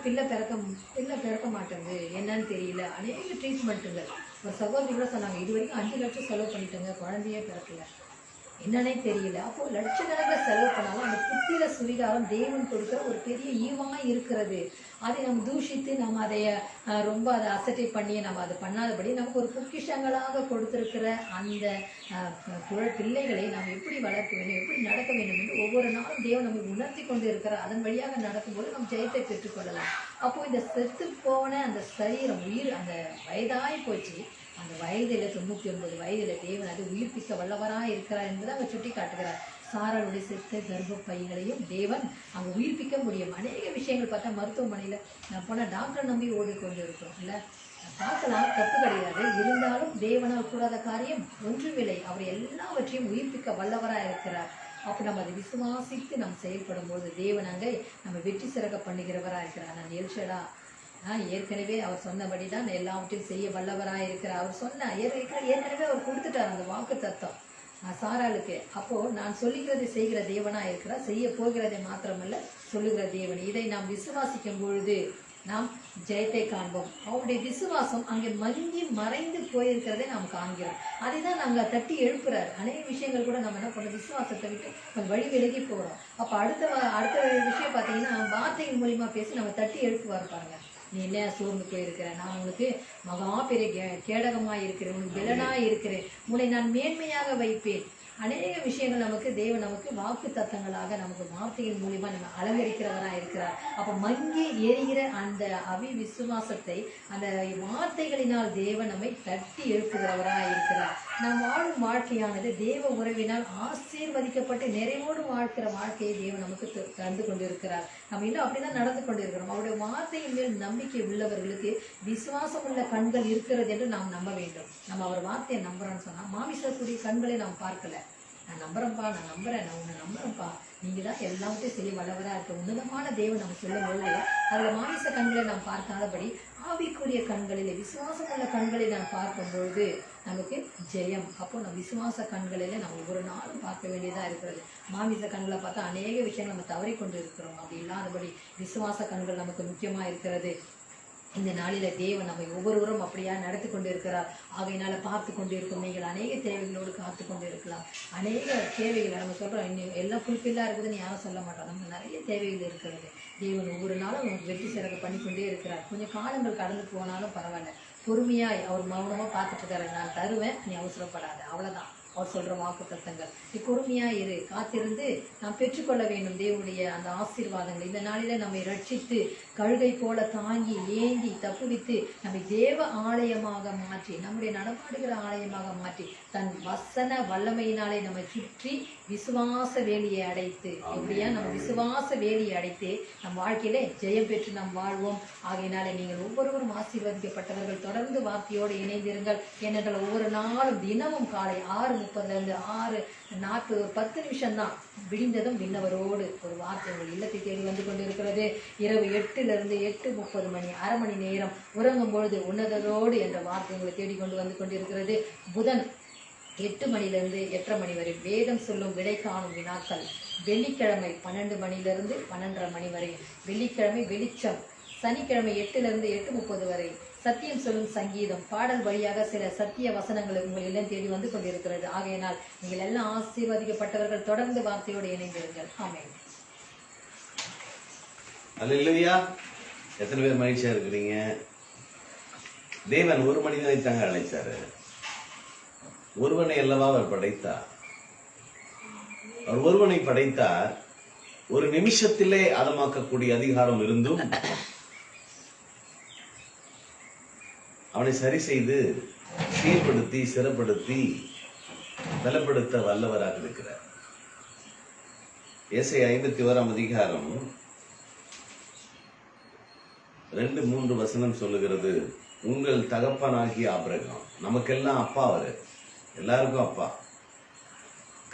பிள்ளை பிறக்க மாட்டேங்குது, என்னன்னு தெரியல, அநேக ட்ரீட்மெண்ட்டுகள். ஒரு சகோதரி கூட சொன்னாங்க, இது வரைக்கும் 5 லட்சம் செலவு பண்ணிட்டேங்க, குழந்தையே பிறக்கல, என்னன்னே தெரியல. அப்போ லட்சக்கணக்கில் செலவு பண்ணாலும் அந்த புத்திர சுவிகாரம் தேவன் கொடுக்கிற ஒரு பெரிய ஈவாக இருக்கிறது. அதை நம்ம தூஷித்து நம்ம அதை ரொம்ப அதை அசட்டை பண்ணி நம்ம அதை பண்ணாதபடி நமக்கு ஒரு பொக்கிஷங்களாக கொடுத்திருக்கிற அந்த பிள்ளைகளை நாம் எப்படி வளர்க்க வேண்டும், எப்படி நடக்க வேண்டும் என்று ஒவ்வொரு நாளும் தேவன் நமக்கு உணர்த்தி கொண்டு இருக்கிறார். அதன் வழியாக நடக்கும்போது நம் ஜெயத்தை பெற்றுக்கொள்ளலாம். அப்போ இந்த செத்து போன அந்த சரீரம் உயிர் அந்த வயதாய் போச்சு, அந்த வயதில் 99 வயதில் தேவன் அதை உயிர்ப்பிக்க வல்லவராக இருக்கிறார் என்பதை அவர் சுட்டி காட்டுகிறார். சாராளுடைய செத்த கர்ப்பப்பைகளையும் தேவன் அங்கே உயிர்ப்பிக்க முடியும். அநேக விஷயங்கள் பார்த்தா மருத்துவமனையில் நான் போனால் டாக்டர் நம்பி ஓடிக்கொண்டு இருக்கிறோம் இல்லை, பார்க்கலாம், தப்பு கிடையாது. இருந்தாலும் தேவனால் கூடாத காரியம் ஒன்றுமில்லை. அவர் எல்லாவற்றையும் உயிர்ப்பிக்க வல்லவராக இருக்கிறார். அப்போ நம்ம அதை விசுவாசித்து நாம் செயல்படும் போது தேவன் அங்கே நம்ம வெற்றி சிறக்க பண்ணுகிறவராக இருக்கிறார். நான் எல்ஷடா ஏற்கனவே அவர் சொன்னபடிதான் எல்லாவற்றையும் செய்ய வல்லவராக இருக்கிறார். அவர் சொன்ன ஏற்கனவே அவர் கொடுத்துட்டார் அந்த வாக்கு தத்தம் சாராளுக்கு. அப்போ நான் சொல்லுகிறதை செய்கிற தேவனா இருக்கிறார், செய்ய போகிறதை மாத்திரமல்ல சொல்லுகிற தேவன். இதை நாம் விசுவாசிக்கும் பொழுது நாம் ஜெயத்தை காண்போம். அவருடைய விசுவாசம் அங்கே மங்கி மறைந்து போயிருக்கிறதை நாம் காண்கிறோம். அதை தான் நாங்கள் தட்டி எழுப்புறாரு. அநேக விஷயங்கள் கூட நம்ம என்ன பண்ண விசுவாசத்தை விட்டு கொஞ்சம் வழி விலகி போகிறோம். அப்போ அடுத்த விஷயம் பார்த்தீங்கன்னா வார்த்தையின் மூலியமா பேசி நம்ம தட்டி எழுப்புவார் பாருங்க. நீ என்ன சோர்ந்து போயிருக்கிற, நான் உனக்கு மகா பெரிய கேடகமாக இருக்கிறேன், உனக்கு பலனாக இருக்கிறேன், உன்னை நான் மேன்மையாக வைப்பேன். அநேக விஷயங்கள் நமக்கு வாக்கு தத்தங்களாக நமக்கு வார்த்தையின் மூலியமா நம்ம அலங்கரிக்கிறவராக இருக்கிறார். அப்போ மங்கி எரிகிற அந்த விசுவாசத்தை அந்த வார்த்தைகளினால் தேவன் நம்மை தட்டி எழுப்புகிறவராக இருக்கிறார். நாம் வாழும் வாழ்க்கையானது தேவ உறவினால் ஆசீர்வதிக்கப்பட்டு நிறைவோடு வாழ்க்கிற வாழ்க்கையை தேவன் நமக்கு தந்து கொண்டிருக்கிறார். நம்ம இன்னும் அப்படிதான் நடந்து கொண்டிருக்கிறோம். அவருடைய வார்த்தையின் மேல் நம்பிக்கை உள்ளவர்களுக்கு விசுவாசம் உள்ள கண்கள் இருக்கிறது என்று நாம் நம்ப வேண்டும். நம்ம அவர் வார்த்தையை நம்புறோம்னு சொன்னா மாமிசக்கூடிய கண்களை நாம் பார்க்கல. நான் நம்புறேன்ப்பா, நான் உன்னை நம்புறேன்ப்பா, நீங்க தான் எல்லாத்தையும் செய்ய வல்லவரா இருக்க உன்னதமான தேவன் நம்ம சொல்லும் பொழுது அதுல மாமிச கண்களை நாம் பார்க்காதபடி ஆவிக்குரிய கண்களிலே விசுவாசம் உள்ள கண்களை நாம் பார்க்கும் பொழுது நமக்கு ஜெயம். அப்போ நம்ம விசுவாச கண்களில நம்ம ஒவ்வொரு நாளும் பார்க்க வேண்டியதா இருக்கிறது. மாமிச கண்களை பார்த்தா அநேக விஷயங்கள் நம்ம தவறி கொண்டு இருக்கிறோம். அப்படி இல்லாதபடி விசுவாச கண்கள் நமக்கு முக்கியமா இருக்கிறது. இந்த நாளில தேவன் நம்மை ஒவ்வொருவரும் அப்படியா நடத்தி கொண்டு இருக்கிறார். ஆகையினால பார்த்து கொண்டு இருக்கும் நீங்கள் அநேக தேவைகளோடு காத்து கொண்டு இருக்கலாம். அநேக தேவைகளை நம்ம சொல்றோம், இன்னும் எல்லாம் ஃபுல்ஃபில்லா இருக்குதுன்னு யாரும் சொல்ல மாட்டோம். நமக்கு நிறைய தேவைகள் இருக்கிறது. தேவன் ஒவ்வொரு நாளும் நமக்கு வெற்றி சிறக்க பண்ணி கொண்டே இருக்கிறார். கொஞ்சம் காலங்கள் கடந்து போனாலும் பரவாயில்ல, பொறுமையாய் அவர் மௌனமா பார்த்துட்டு இருக்காரு. நான் தருவேன், நீ அவசரப்படாத, அவ்வளவுதான் அவர் சொல்ற வாக்கு தத்தங்கள். நீ பொறுமையா இரு, காத்திருந்து நாம் பெற்றுக்கொள்ள வேண்டும் தேவனுடைய அந்த ஆசீர்வாதங்கள். இந்த நாளில நம்மை ரட்சித்து கழுகை போல தாங்கி ஏந்தி தப்புவித்து நம்மை தேவ ஆலயமாக மாற்றி நம்முடைய நடமாடுகிற ஆலயமாக மாற்றி தன் வசன வல்லமையினாலே நம்மை சுற்றி விசுவாச வேலியை அடைத்து எப்படியா நம்ம விசுவாச வேலியை அடைத்து நம் வாழ்க்கையிலே ஜெயம் பெற்று நாம் வாழ்வோம். ஆகையினாலே நீங்கள் ஒவ்வொருவரும் ஆசீர்வதிக்கப்பட்டவர்கள். தொடர்ந்து வார்த்தையோடு இணைந்திருங்கள். ஏனென்றால் ஒவ்வொரு நாளும் தினமும் காலை 6:30 6:40 10 நிமிஷம் தான் விடிந்ததும் விண்ணவரோடு ஒரு வார்த்தை உங்கள் இல்லத்தை தேடி வந்து கொண்டிருக்கிறது. இரவு 8 to 8:30 மணி, அரை மணி நேரம் உறங்கும் பொழுது உன்னதரோடு என்ற வார்த்தை உங்களை தேடிக்கொண்டு வந்து கொண்டிருக்கிறது. புதன் 8 மணிலிருந்து 8:30 மணி வரை வேதம் சொல்லும் விடை காணும் வினாக்கள். வெள்ளிக்கிழமை 12 மணிலிருந்து 12:30 மணி வரை வெள்ளிக்கிழமை வெளிச்சம். சனிக்கிழமை 8 to 8:30 வரை சத்தியம் சொல்லும் சங்கீதம். பாடல் வழியாக சில சத்திய வசனங்கள் உங்கள் எல்லாம் தேடி வந்து கொண்டிருக்கிறது. ஆகையினால் நீங்கள் எல்லாம் ஆசீர்வதிக்கப்பட்டவர்கள். தொடர்ந்து வார்த்தையோடு இணைந்திருங்கள். ஆமென். அல்லேலூயா. எத்தனை பேர் மகிழ்ச்சியா இருக்கிறீங்க? தேவன் ஒரு மனிதனை தாங்க அழைச்சாரு. ஒருவனை அல்லவா அவர் படைத்தார். அவர் ஒருவனை படைத்தார். ஒரு நிமிஷத்திலே அதமாக்கக்கூடிய அதிகாரம் இருந்தும் அவனை சரி செய்து சீர்படுத்தி சிறப்படுத்தி பலப்படுத்த வல்லவராக இருக்கிறார். ஏசாயா 51 அதிகாரம் 2-3 வசனம் சொல்லுகிறது, உங்கள் தகப்பனாகிய ஆபிரகாம். நமக்கெல்லாம் அப்பா, அவரு எல்லாருக்கும் அப்பா.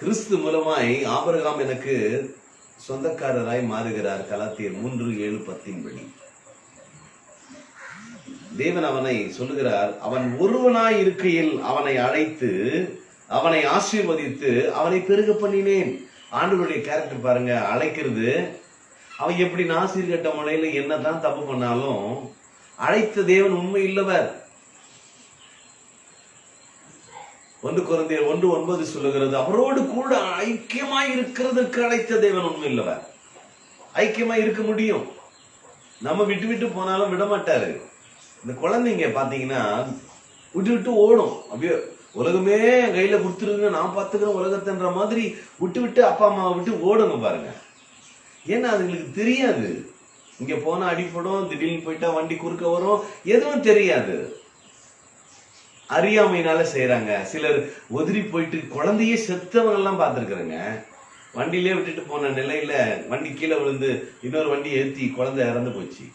கிறிஸ்து மூலமாய் ஆபிரகாம் எனக்கு சொந்தக்காரராய் மாறுகிறார். கலாத்தியர் 3:7-10 படி தேவன் அவனை சொல்லுகிறார், அவன் ஒருவனாய் இருக்கையில் அவனை அழைத்து அவனை ஆசீர்வதித்து அவனை பெருக பண்ணினேன். ஆண்டவருடைய கேரக்டர் பாருங்க. அழைக்கிறது, அவன் எப்படி நாசீர் கட்ட முனையில என்னதான் தப்பு பண்ணாலும் அழைத்த தேவன் உண்மை இல்லவர். 1 கொரிந்தியர் 1:9 சொல்லுகிறது, அவரோடு கூட ஐக்கியமாய் இருக்கிறதுக்கு அழைத்த தேவன் உண்மை இல்லவர். ஐக்கியமாய் இருக்க முடியும், நம்ம விட்டு விட்டு போனாலும் விட மாட்டாரு. இந்த குழந்தைங்க பாத்தீங்கன்னா விட்டு விட்டு ஓடும். அப்படியே உலகமே கையில கொடுத்துருங்க, நான் பாத்துக்கிறேன் உலகத்தன்ற மாதிரி விட்டு விட்டு அப்பா அம்மாவை விட்டு ஓடுங்க பாருங்க. ஏன்னா அதுங்களுக்கு தெரியாது, இங்க போனா அடிப்படும், திடீர்னு போயிட்டா வண்டி குறுக்க வரும், எதுவும் தெரியாது. அறியாமையினால செய்யறாங்க. சிலர் உதிரி போயிட்டு குழந்தையே செத்தவங்க எல்லாம் பார்த்திருக்கிறேங்க. வண்டியிலே விட்டுட்டு போன நிலையில வண்டி கீழே விழுந்து இன்னொரு வண்டி ஏற்றி குழந்தை இறந்து போச்சு.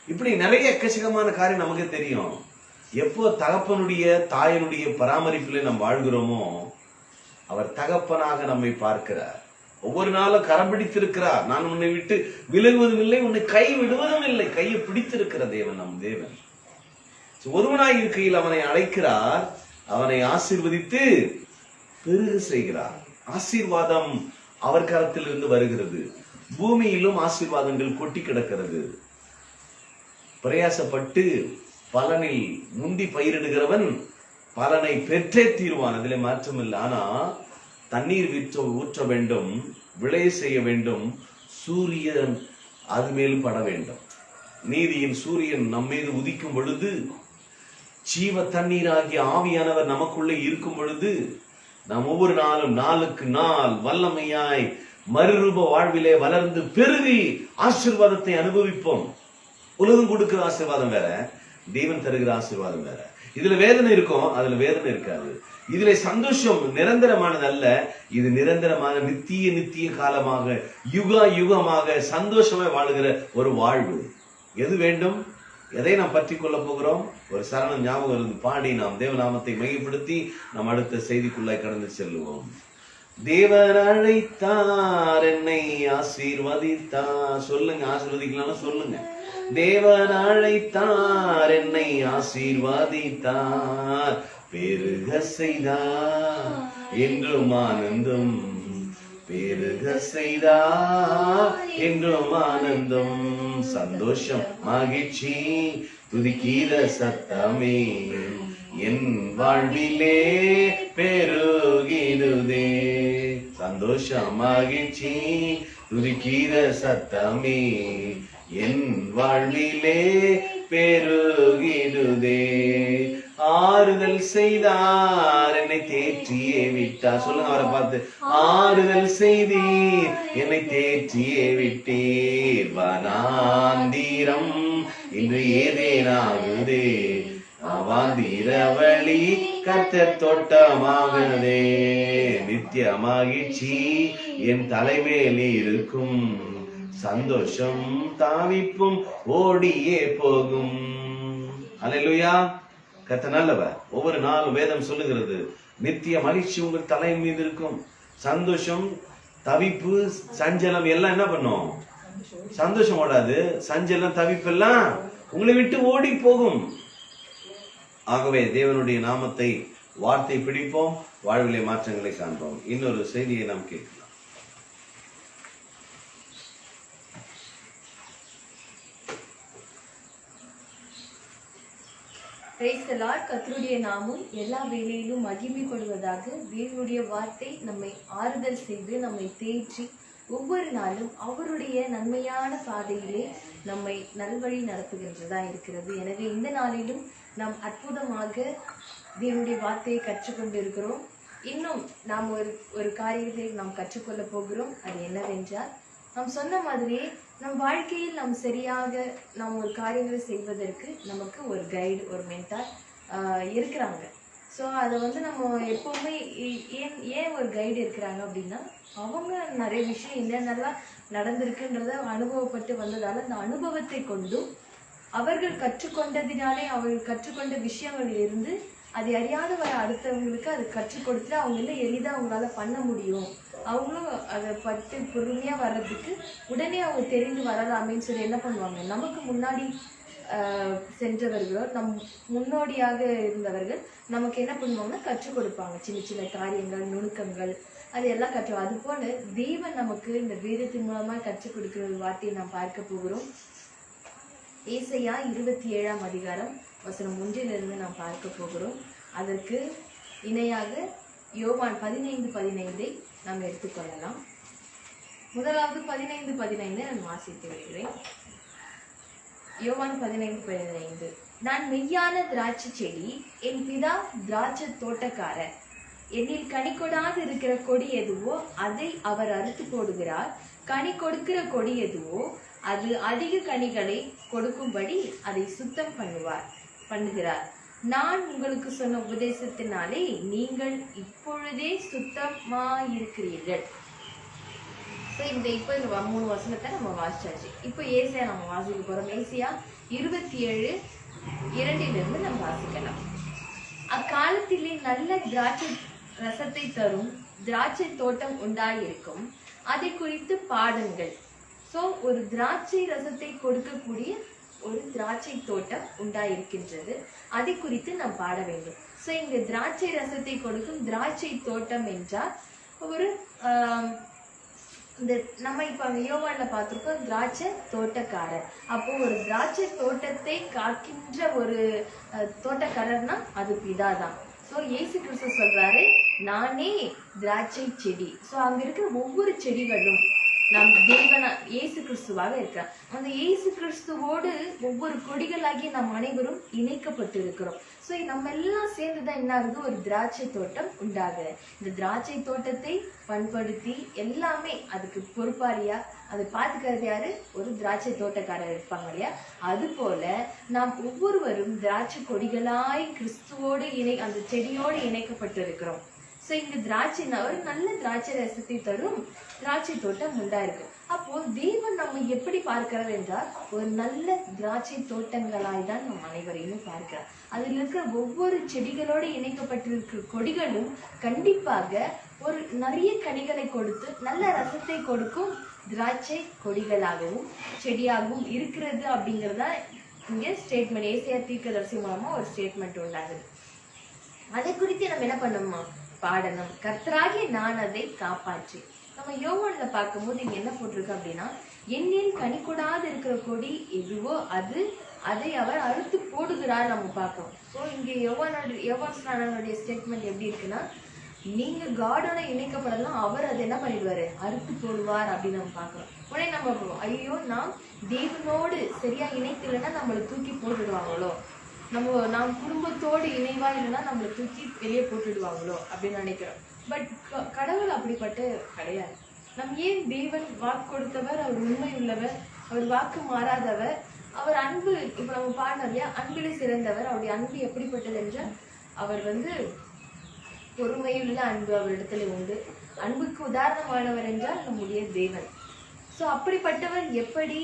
இப்படி நிறைய எக்கச்சக்கமான காரியம் நமக்கு தெரியும். எப்போ தகப்பனுடைய தாயினுடைய பராமரிப்பிலே நாம் வாழ்கிறோமோ அவர் தகப்பனாக நம்மை பார்க்கிறார். ஒவ்வொரு நாளும் கரம் பிடித்திருக்கிறார். நான் உன்னை விட்டு விலகுவதும் இல்லை, உன்னை கை விடுவதும் இல்லை. கையை பிடித்திருக்கிற தேவன் நம் தேவன். ஒருவனாய் இருக்கையில் அவனை அழைக்கிறார், அவனை ஆசீர்வதித்து பெருக செய்கிறார். ஆசீர்வாதம் அவர் கரத்தில் இருந்து வருகிறது. பூமியிலும் ஆசீர்வாதங்கள் கொட்டி கிடக்கிறது. பிரயாசப்பட்டு பலனில் முந்தி பயிரிடுகிறவன் பலனை பெற்றே தீர்வான், அதிலே மாற்றம் இல்லை. ஆனா தண்ணீர் ஊற்ற வேண்டும், விளைய செய்ய வேண்டும், சூரியன் அது மேல் பட வேண்டும். நீதியின் சூரியன் நம்மீது உதிக்கும் பொழுது, ஜீவ தண்ணீராகிய ஆவியானவர் நமக்குள்ளே இருக்கும் பொழுது, நாம் ஒவ்வொரு நாளும் நாளுக்கு நாள் வல்லமையாய் மறுரூப வாழ்விலே வளர்ந்து பெருகி ஆசீர்வாதத்தை அனுபவிப்போம். உலகம் கொடுக்கிற ஆசீர்வாதம் வேற, தேவன் தருகிற ஆசீர்வாதம் வேற. இதுல வேதனை இருக்கும், அதுல வேதனை இருக்காது. இதுல சந்தோஷம் நிரந்தரமானது அல்ல, இது நிரந்தரமான நித்திய காலமாக யுகமாக சந்தோஷமா வாழுகிற ஒரு வாழ்வு. எது வேண்டும்? எதை நாம் பற்றி கொள்ள போகிறோம்? ஒரு சரணம் ஞாபகம் இருந்து பாடி நாம் தேவநாமத்தை மையப்படுத்தி நாம் அடுத்த செய்திக்குள்ளாய் கடந்து செல்லுவோம். தேவன் அழைத்தார், என்னை ஆசீர்வதித்தார். சொல்லுங்க, ஆசீர்வதிக்கலாம் சொல்லுங்க. தேவன் அழைத்தார், என்னை ஆசீர்வதித்தார், பெருக செய்தார் என்றும் ஆனந்தம், பெருக செய்தார் என்றும் ஆனந்தம். சந்தோஷம் மகிழ்ச்சி துதிக்கிற சத்தமே என் வாழ்விலே பெருகிடுதே. சந்தோஷம் மகிழ்ச்சி துதிக்கிற சத்தமே என் வாழ்விலே பெருகிடுதே. ஆறுதல் செய்தார், என்னை தேற்றியே விட்டார். சொல்லுங்க அவரை பார்த்து, ஆறுதல் செய்தீர், என்னை தேற்றியே விட்டீர். வனாந்திரம் இன்று ஏதேனாகுதே, அவாந்திர வழி கர்த்தர் தோட்டமாகதே. நித்திய மகிழ்ச்சி என் தலைமேல் இருக்கும், சந்தோஷம் தாவிப்பும் ஓடியே போகும். அல்லேலூயா. கர்த்தர் நல்லவர். ஒவ்வொரு நாளும் வேதம் சொல்லுகிறது, நித்திய மகிழ்ச்சி உங்கள் தலை மீது இருக்கும். சந்தோஷம், தவிப்பு, சஞ்சலம் எல்லாம் என்ன பண்ணும்? சந்தோஷம் ஓடாது. சஞ்சலம், தவிப்பு எல்லாம் உங்களை விட்டு ஓடி போகும். ஆகவே தேவனுடைய நாமத்தை வார்த்தை பிடிப்போம், வாழ்விலே மாற்றங்களை காண்போம். இன்னொரு செய்தியை நாம் கேட்கலாம். கர்த்தருடைய நாமம் எல்லா வேளையிலும் மகிமைப்படுவதாக. தேவனுடைய வார்த்தை நம்மை ஆறுதல் செய்து நம்மை தேற்றி ஒவ்வொரு நாளும் அவருடைய நன்மையான பாதையிலே நம்மை நல்வழி நடத்துகின்றதா இருக்கிறது. எனவே இந்த நாளிலும் நாம் அற்புதமாக தேவனுடைய வார்த்தையை கற்றுக்கொண்டு இருக்கிறோம். இன்னும் நாம் ஒரு காரியத்தை நாம் கற்றுக்கொள்ள போகிறோம். அது என்னவென்றால், நாம் சொன்ன மாதிரியே நம் வாழ்க்கையில் நாம் சரியாக நாம் ஒரு காரியங்களை செய்வதற்கு நமக்கு ஒரு கைடு, ஒரு மென்டார் இருக்கிறாங்க. ஸோ அதை நம்ம எப்போவுமே ஏன் ஒரு கைடு இருக்கிறாங்க அப்படின்னா, அவங்க நிறைய விஷயம் என்னென்னலாம் நடந்திருக்குன்றத அனுபவப்பட்டு வந்ததால் அந்த அனுபவத்தை கொண்டும் அவர்கள் கற்றுக்கொண்டதினாலே அவர்கள் கற்றுக்கொண்ட விஷயங்கள் இருந்து அதை அறியாத வர அடுத்தவங்களுக்கு அதை கற்றுக் கொடுத்துட்டு அவங்கள எளிதாக அவங்களால பண்ண முடியும், அவங்களும் அதை பட்டு பொறுமையாக வர்றதுக்கு உடனே அவங்க தெரிந்து வரலாமேன்னு சொல்லி என்ன பண்ணுவாங்க, நமக்கு முன்னாடி சென்றவர்களோ முன்னோடியாக இருந்தவர்கள் நமக்கு என்ன பண்ணுவாங்கன்னா கற்றுக் கொடுப்பாங்க. சின்ன சின்ன காரியங்கள், நுணுக்கங்கள், அது எல்லாம் கற்றுவோம். அதுபோல தேவன் நமக்கு இந்த வேதத்தின் மூலமாக கற்றுக் கொடுக்கிற ஒரு வார்த்தையை நாம் பார்க்க போகிறோம். ஏசாயா 27ஆம் அதிகாரம் வசனம் 1 நாம் பார்க்க போகிறோம். அதற்கு இணையாக யோவான் 15:15 நாம் எடுத்துக்கொள்ளலாம். முதலாவது 15:15 நான் வாசித்து வருகிறேன். யோவான் 15:15, நான் மெய்யான திராட்சை செடி, என் பிதா திராட்சை தோட்டக்காரர். என்னில் கனி கொடாது இருக்கிற கொடி எதுவோ அதை அவர் அறுத்து போடுகிறார். கனி கொடுக்கிற கொடி எதுவோ அது அதிக கனிகளை கொடுக்கும்படி அதை சுத்தம் பண்ணுகிறார். நான் உங்களுக்கு சொன்ன உபதேசத்தினாலே நீங்கள் இப்பொழுதே சுத்தமாயிருக்கிறீர்கள். இந்த 3 வசனத்தை நம்ம வாசிச்சாச்சு. இப்போ ஏசியா நம்ம வாசிக்க போறோம். ஏசியா 27:2 நம்ம வாசிக்கலாம். அக்காலத்திலே நல்ல திராட்சை ரசத்தை தரும் திராட்சை தோட்டம் உண்டாயிருக்கும். அதை குறித்து பாடுங்கள். சோ ஒரு திராட்சை ரசத்தை கொடுக்கக்கூடிய ஒரு திராட்சை தோட்டம் உண்டாயிருக்கின்றது, அதை குறித்து நாம் பாட வேண்டும். சோ இங்க திராட்சை ரசத்தை கொடுக்கும் திராட்சை தோட்டம் என்றால் ஒரு இந்த நம்ம இப்ப யோவான்ல பார்த்திருக்கோம் திராட்சை தோட்டக்காரர். அப்போ ஒரு திராட்சை தோட்டத்தை காக்கின்ற ஒரு தோட்டக்காரர்னா அது பிதாதான். சோ இயேசு கிறிஸ்து சொல்றாரு, நானே திராட்சை செடி. சோ அங்க இருக்கிற ஒவ்வொரு செடிகளும் நம் தேவனா இயேசு கிறிஸ்துவாக இருக்கிறார். அந்த இயேசு கிறிஸ்துவோடு ஒவ்வொரு கொடிகளாகிய நாம் அனைவரும் இணைக்கப்பட்டு இருக்கிறோம். சோ நம்ம எல்லாம் சேர்ந்துதான் என்ன ஆகுது, ஒரு திராட்சை தோட்டம் உண்டாகுது. இந்த திராட்சை தோட்டத்தை பண்படுத்தி எல்லாமே அதுக்கு பொறுப்பாரியா அதை பார்த்துக்கிறது யாரு, ஒரு திராட்சை தோட்டக்காரர் இருப்பாங்க இல்லையா. அது போல நாம் ஒவ்வொருவரும் திராட்சை கொடிகளாய் கிறிஸ்துவோடு அந்த செடியோடு இணைக்கப்பட்டு இருக்கிறோம். சோ இங்க திராட்சை ஒரு நல்ல திராட்சை ரசத்தை தரும் திராட்சை தோட்டம் உண்டாயிருக்கு. அப்போ தேவன் நம்ம எப்படி பார்க்கிறார் என்றால் ஒரு நல்ல திராட்சை தோட்டங்களாய் தான் நம் அனைவரையுமே பார்க்கிறார். அதில் இருக்கிற ஒவ்வொரு செடிகளோடு இணைக்கப்பட்டிருக்கிற கொடிகளும் கண்டிப்பாக ஒரு நிறைய கனிகளை கொடுத்து நல்ல ரசத்தை கொடுக்கும் திராட்சை கொடிகளாகவும் செடியாகவும் இருக்கிறது அப்படிங்கறத இங்க ஸ்டேட்மெண்ட் ஏசியா தீர்க்கதரிசி மூலமா ஒரு ஸ்டேட்மெண்ட் உண்டாகுது. அதை குறித்து நம்ம என்ன பண்ணணுமா, பாடணும். கர்த்தராகிய நான் அதை காப்பாற்றி. நம்ம யோவான்ல பார்க்கும்போது இங்க என்ன போட்டிருக்கு அப்படின்னா, எண்ணில் கனி கொடாது இருக்கிற கொடி எதுவோ அதை அவர் அறுத்து போடுகிறார் நம்ம பார்க்கிறோம். ஸோ இங்க யோவான் ஸ்நானனுடைய ஸ்டேட்மெண்ட் எப்படி இருக்குன்னா, நீங்க காடோட இணைக்கப்படலாம், அவர் அதை என்ன பண்ணிடுவாரு, அறுத்து போடுவார் அப்படின்னு நம்ம பார்க்கிறோம். உடனே நம்ம ஐயோ நாம் தேவனோடு சரியா இணைக்கலைன்னா நம்மளை தூக்கி போட்டுடுவாங்களோ, நாம் குடும்பத்தோடு இணைவா இல்லைன்னா நம்மளை தூக்கி வெளியே போட்டுடுவாங்களோ அப்படின்னு நினைக்கிறோம். பட் கடவுள் அப்படிப்பட்ட கிடையாது. நம்ம ஏன் தேவன் வாக்கு கொடுத்தவர், அவர் உண்மை உள்ளவர், அவர் வாக்கு மாறாதவர், அவர் அன்பு, இப்ப நம்ம பாடினோம் இல்லையா, அன்பிலே சிறந்தவர். அவருடைய அன்பு எப்படிப்பட்டது என்றால் அவர் பொறுமையுள்ள அன்பு அவரிடத்துல உண்டு. அன்புக்கு உதாரணமானவர் என்றால் நம்முடைய தேவன். சோ அப்படிப்பட்டவர் எப்படி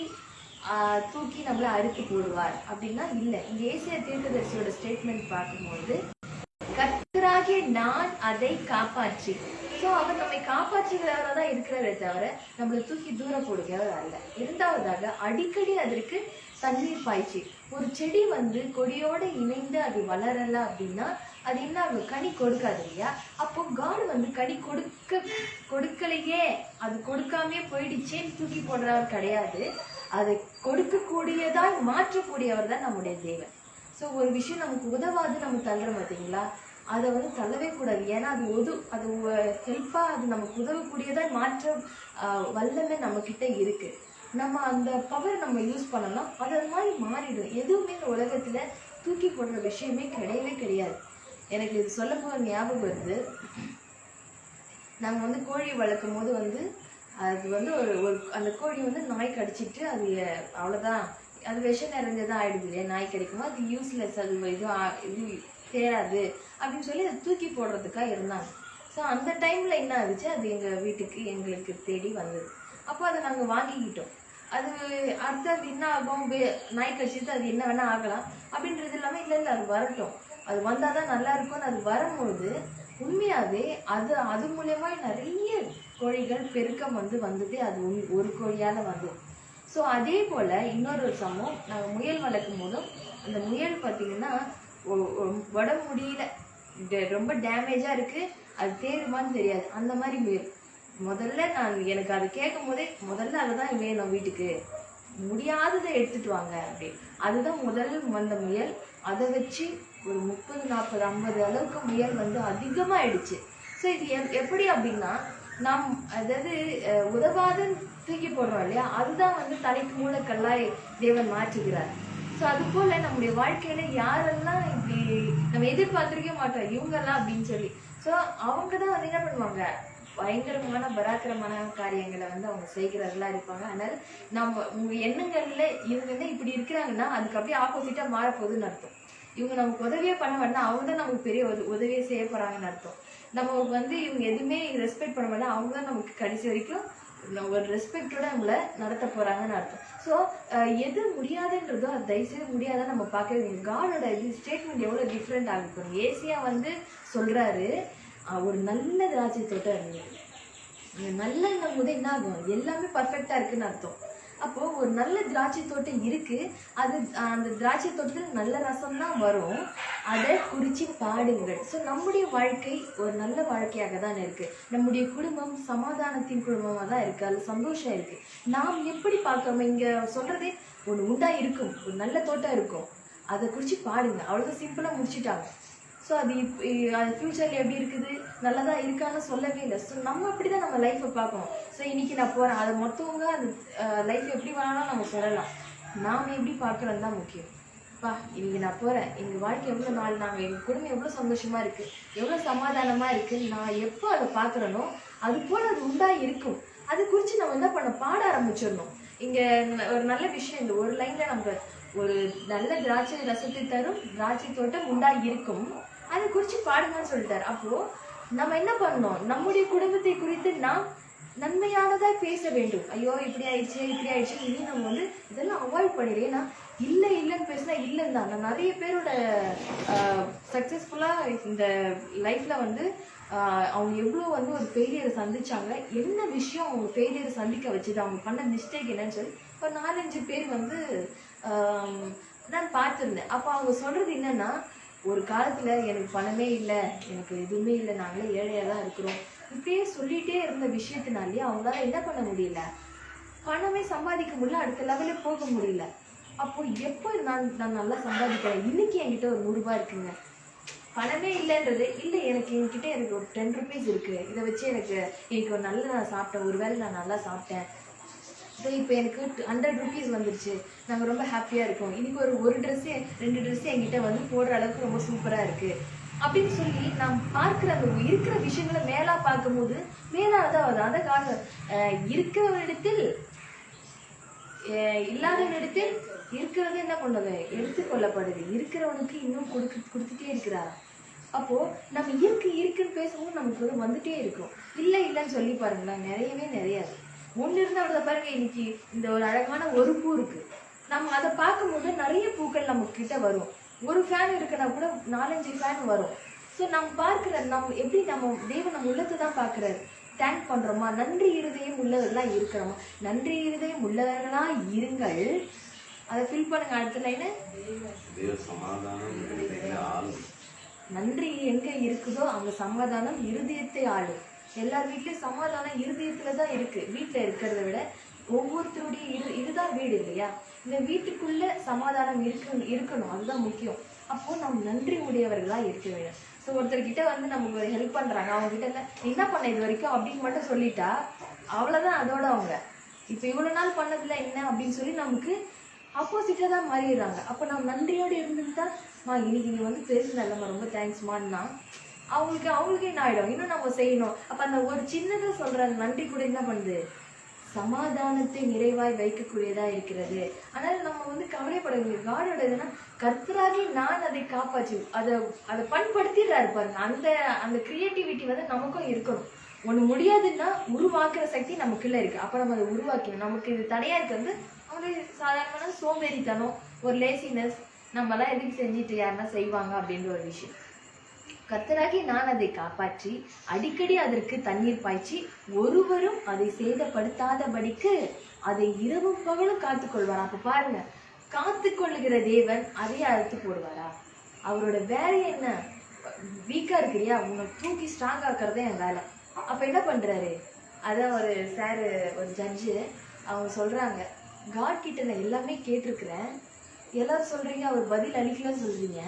தூக்கி நம்மள அறுத்து போடுவார் அப்படின்னா இல்ல. இங்க ஏசியா தீர்க்கதரிசியோட ஸ்டேட்மெண்ட் பார்க்கும்போது, கர்த்தராகிய நான் அதை காப்பாற்றி. சோ அவர் நம்மை காப்பாற்றுகிறவராக தான் இருக்கிறாரே தவிர நம்மளை தூக்கி தூரம் போடுகிறவர் அல்ல. இரண்டாவதாக அடிக்கடி அதற்கு தண்ணீர் பாய்ச்சி. ஒரு செடி கொடியோட இணைந்து அது வளரல அப்படின்னா அது என்ன ஆகும், கனி கொடுக்காது இல்லையா. அப்போ காட் கனி கொடுக்கலையே, அது கொடுக்காமே போயிடுச்சேன்னு தூக்கி போடுறவர் கிடையாது. அதை கொடுக்கக்கூடியதாய் மாற்றக்கூடியவர் தான் நம்முடைய தேவன். ஸோ ஒரு விஷயம் நமக்கு உதவாது நம்ம தள்ளுறோம் பார்த்தீங்களா, அதை தள்ளவே கூடாது. ஏன்னா அது ஹெல்ப்பா அது நமக்கு உதவக்கூடியதாய் மாற்ற வல்லமை நம்ம கிட்ட இருக்கு. நம்ம அந்த பவர் நம்ம யூஸ் பண்ணலாம், அது மாதிரி மாறிடும். எதுவுமே இந்த உலகத்துல தூக்கி போடுற விஷயமே கிடையவே கிடையாது. எனக்கு இது சொல்லும் போது ஞாபகம் வருது, நாங்க கோழி வளர்க்கும் போது அது ஒரு அந்த கோழி நாய் கடிச்சிட்டு அது அவ்வளவுதான், அது விஷம் நிறைஞ்சதான் ஆயிடுது இல்லையா. நாய் கிடைக்குமோ அது யூஸ்லெஸ், அது இது தேராது அப்படின்னு சொல்லி அதை தூக்கி போடுறதுக்காக இருந்தாங்க. ஸோ அந்த டைம்ல என்ன ஆகுச்சு, அது எங்களுக்கு தேடி வந்தது. அப்போ அதை நாங்க வாங்கிக்கிட்டோம். அது அடுத்தது என்ன ஆகும், நாய் கடிச்சிட்டு அது என்ன வேணா ஆகலாம் அப்படின்றது இல்லாம இல்ல அது வரட்டும், அது வந்தாதான் நல்லா இருக்கும்னு அது வரும்போது உண்மையாவே அது மூலயமா நிறைய கோழிகள் பெருக்கம் வந்தது. அது ஒரு கோழியால வந்தது. ஸோ அதே போல இன்னொரு சமயம் நாங்கள் முயல் வளர்க்கும் போதும் அந்த முயல் பார்த்தீங்கன்னா உடம்பு முடியல, ரொம்ப டேமேஜா இருக்கு, அது தேருமான்னு தெரியாது. அந்த மாதிரி முயல் முதல்ல எனக்கு அதை கேட்கும் போதே முதல்ல அதுதான் வேணும் வீட்டுக்கு, முடியாததை எடுத்துட்டு வாங்க அப்படி. அதுதான் முதல் வந்த முயல். அதை வச்சு ஒரு 30, 40, 50 அளவுக்கு முயல் அதிகமா ஆயிடுச்சு. ஸோ இது எப்படி அப்படின்னா, நாம் அதாவது உதவாதன்னு தூக்கி போடுறோம் இல்லையா, அதுதான் தலைக்கு மூலக்கல்லாய் தேவன் மாற்றுகிறார். ஸோ அது போல நம்முடைய வாழ்க்கையில யாரெல்லாம் இப்படி நம்ம எதிர்பார்த்திருக்க மாட்டோம் இவங்கெல்லாம் அப்படின்னு சொல்லி, ஸோ அவங்க தான் என்ன பண்ணுவாங்க, பயங்கரமான பராக்கிரமான காரியங்களை அவங்க செய்கிறவர்களா இருப்பாங்க. அதனால நம்ம எண்ணங்கள்ல இவங்க இப்படி இருக்கிறாங்கன்னா அதுக்கு அப்படியே ஆப்போசிட்டா மாறப்போகுதுன்னு அர்த்தம். இவங்க நமக்கு உதவியே பண்ண வேண்டாம், அவங்க தான் நமக்கு பெரிய உதவியே செய்ய போறாங்கன்னு அர்த்தம். நம்ம இவங்க எதுவுமே ரெஸ்பெக்ட் பண்ண வேண்டாம், அவங்க தான் நமக்கு கடைசி வரைக்கும் ஒரு ரெஸ்பெக்டோட நம்மள நடத்த போறாங்கன்னு அர்த்தம். ஸோ எது முடியாதுன்றதோ அது தயவுசெய்து முடியாதான் நம்ம பார்க்கவே. காடோட இது ஸ்டேட்மெண்ட் எவ்வளவு டிஃப்ரெண்ட் ஆகிருக்கும். ஏசியா சொல்றாரு ஒரு நல்ல திராட்சை தோட்டம் இருந்தது. நல்லெண்ணம் போது என்ன ஆகும், எல்லாமே பர்ஃபெக்டா இருக்குன்னு அர்த்தம். அப்போ ஒரு நல்ல திராட்சை தோட்டம் இருக்கு, அது அந்த திராட்சை தோட்டத்தில் நல்ல ரசம் தான் வரும், அதை குறிச்சு பாடுங்கள். ஸோ நம்முடைய வாழ்க்கை ஒரு நல்ல வாழ்க்கையாக தான் இருக்கு. நம்முடைய குடும்பம் சமாதானத்தின் குடும்பமாக தான் இருக்கு, அது சந்தோஷம் இருக்கு. நாம் எப்படி பார்க்கறோம், இங்க சொல்றதே ஒன்று உண்டா இருக்கும், ஒரு நல்ல தோட்டம் இருக்கும், அதை குறிச்சு பாடுங்க, அவ்வளோதான், சிம்பிளாக முடிச்சுட்டாங்க. ஸோ அது அது ஃப்யூச்சரில் எப்படி இருக்குது, நல்லதா இருக்கான்னு சொல்லவே இல்லை. ஸோ நம்ம அப்படி தான் நம்ம லைஃப்பை பார்க்கணும். ஸோ இன்னைக்கு நான் போகிறேன், அதை மொத்தவங்க அந்த லைஃப் எப்படி வேணாலும் நம்ம சொல்லலாம், நாம் எப்படி பார்க்குறது தான் முக்கியம். இன்னைக்கு நான் போகிறேன், எங்கள் வாழ்க்கை எவ்வளோ நாள், நாங்கள் எங்கள் குடும்பம் எவ்வளோ சந்தோஷமாக இருக்குது, எவ்வளோ சமாதானமாக இருக்குது, நான் எப்போ அதை பார்க்குறேனோ அது போல் அது உண்டா இருக்கும். அது குறித்து நம்ம என்ன பண்ண பாட ஆரம்பிச்சிடணும். இங்கே ஒரு நல்ல விஷயம், இந்த ஒரு லைனில் நம்ம ஒரு நல்ல திராட்சை ரசத்தை தரும் திராட்சை தோட்டம் உண்டா இருக்கும், அதை குறித்து பாடுங்கன்னு சொல்லிட்டார். அப்போ நம்ம என்ன பண்ணணும், நம்முடைய குடும்பத்தை குறித்து நாம் நன்மையானதாக பேச வேண்டும். ஐயோ இப்படி ஆயிடுச்சு, இனி நம்ம வந்து இதெல்லாம் அவாய்ட் பண்ணிடு. ஏன்னா இல்லைன்னு பேசினா இல்லைன்னு தான். நான் நிறைய பேரோட சக்ஸஸ்ஃபுல்லாக இந்த லைஃப்பில் வந்து அவங்க எவ்வளோ வந்து ஒரு ஃபெயிலியரை சந்திச்சாங்க, என்ன விஷயம் அவங்க ஃபெயிலியரை சந்திக்க வச்சுது, அவங்க பண்ண மிஸ்டேக் என்னன்னு சொல்லி ஒரு 4-5 பேர் வந்து நான் பார்த்துருந்தேன். அப்போ அவங்க சொல்கிறது என்னன்னா, ஒரு காலத்தில் எனக்கு பணமே இல்லை, எனக்கு எதுவுமே இல்லை, நாங்களே ஏழையாக தான் இருக்கிறோம், இப்படியே சொல்லிகிட்டே இருந்த விஷயத்தினாலே அவங்களால என்ன பண்ண முடியல, பணமே சம்பாதிக்க முடியல, அடுத்த லெவலில் போக முடியல. அப்போ எப்போ நான் நல்லா சம்பாதிக்கிறேன், இன்னைக்கு என்கிட்ட ஒரு 100 ரூபாய் இருக்குங்க, பணமே இல்லைன்றது இல்லை, எனக்கு ஒரு 10 ருபீஸ் இருக்குது, இதை வச்சு எனக்கு ஒரு நல்ல நான் சாப்பிட்டேன், ஒரு வேளை நான் நல்லா சாப்பிட்டேன், இப்போ எனக்கு 100 ருபீஸ் வந்துருச்சு, நாங்கள் ரொம்ப ஹாப்பியாக இருக்கோம், இன்னைக்கு ஒரு ட்ரெஸ்ஸு 2 ட்ரெஸ்ஸு என்கிட்ட வந்து போடுற அளவுக்கு ரொம்ப சூப்பராக இருக்குது அப்படின்னு சொல்லி நாம் பார்க்குற அந்த இருக்கிற விஷயங்களை மேலாக பார்க்கும்போது மேலானதாக வருது. அந்த காரணம் இருக்கிறவனிடத்தில் இல்லாதவனிடத்தில் இருக்கிறது என்ன பண்ணுது, எடுத்துக்கொள்ளப்படுது, இருக்கிறவனுக்கு இன்னும் கொடுத்துட்டே இருக்கிறாரா. அப்போது நம்ம இருக்குன்னு பேசும்போது நமக்கு வந்துட்டே இருக்கும். இல்லைன்னு சொல்லி பாருங்களேன், நிறையாது. ஒன்று இருந்தால் பாருங்க, இன்னைக்கு இந்த ஒரு அழகான ஒரு பூ இருக்கு, நம்ம அதை பார்க்கும்போது நிறைய பூக்கள் நம்ம கிட்ட வரும். ஒரு ஃபேன் இருக்குன்னா கூட 4-5 ஃபேன் வரும். ஸோ நம்ம பார்க்குற நம்ம எப்படி நம்ம தேவன் நம்ம உள்ளத்தை தான் பார்க்குறாரு. தேங்க் பண்ணுறோமா, நன்றி இருதயம் உள்ளவர்களாக இருக்கிறோமா, நன்றி இருதயம் உள்ளவர்களாக இருங்கள். அதை ஃபில் பண்ணுங்க. அடுத்த லைனு, நன்றி எங்கே இருக்குதோ அங்கே சமாதானம் இருதயத்தை ஆளும். எல்லார் வீட்லேயும் சமாதானம் இருதயத்தில் தான் இருக்குது. வீட்டில் இருக்கிறத விட ஒவ்வொருத்தருடைய இதுதான் வீடு இல்லையா, இந்த வீட்டுக்குள்ளே சமாதானம் இருக்கணும், அதுதான் முக்கியம். அப்போது நம்ம நன்றி உடையவர்களாக இருக்க வேண்டும். ஸோ ஒருத்தர்கிட்ட வந்து நமக்கு ஒரு ஹெல்ப் பண்ணுறாங்க, அவங்ககிட்ட இல்லை என்ன பண்ண இது வரைக்கும் அப்படின்னு மட்டும் சொல்லிட்டா அவ்வளோதான், அதோட அவங்க இப்போ இவ்வளோ நாள் பண்ணதில்ல என்ன அப்படின்னு சொல்லி நமக்கு ஆப்போசிட்டாக தான் மாறிடுறாங்க. அப்போ நம்ம நன்றியோடு இருந்துட்டா, இன்னைக்கு நீ வந்து பேசுனல்லம்மா ரொம்ப தேங்க்ஸ்மான்னா அவங்களுக்கு என்ன ஆகிடும், இன்னும் நம்ம செய்யணும். அப்போ அந்த ஒரு சின்னதாக சொல்கிற நன்றி கூட என்ன பண்ணுது, சமாதானத்தை நிறைவாய் வைக்கக்கூடியதாக இருக்கிறது. அதனால் நம்ம வந்து கவலைப்படக்கூடிய காடோட இதுனா, கர்த்தராகி நான் அதை காப்பாற்றி அதை பண்படுத்திடுறாரு பாருங்க. அந்த கிரியேட்டிவிட்டி வந்து நமக்கும் இருக்கணும். ஒன்று முடியாதுன்னா உருவாக்குற சக்தி நமக்குள்ள இருக்கு. அப்போ நம்ம அதை உருவாக்கணும். நமக்கு இது தடையா இருக்கிறது அவங்களுக்கு சாதாரணமான சோம்பேறித்தனம், ஒரு லேசினஸ், நம்மளாம் எதுக்கு செஞ்சுட்டு யாருன்னா செய்வாங்க அப்படின்ற ஒரு விஷயம். கர்த்தராகி நான் அதை காப்பாற்றி அடிக்கடி அதற்கு தண்ணீர் பாய்ச்சி ஒருவரும் அதை சேதப்படுத்தாதபடிக்கு அதை இரவும் பகலும் காத்துக்கொள்வாரா. அப்ப பாருங்க, காத்துக்கொள்ளுகிற தேவன் அதை அறுத்து போடுவாரா? அவரோட வேலை என்ன? வீக்கா இருக்கிறியா, உன்னை தூக்கி ஸ்ட்ராங் ஆக்குறதே என் வேலை. அப்ப என்ன பண்றாரு, அதான் ஒரு சார், ஒரு ஜட்ஜு, அவங்க சொல்றாங்க, காட் கிட்ட நான் எல்லாமே கேட்டிருக்கிறேன், எல்லாரும் சொல்றீங்க அவர் பதில் அளிக்கலன்னு சொல்றீங்க,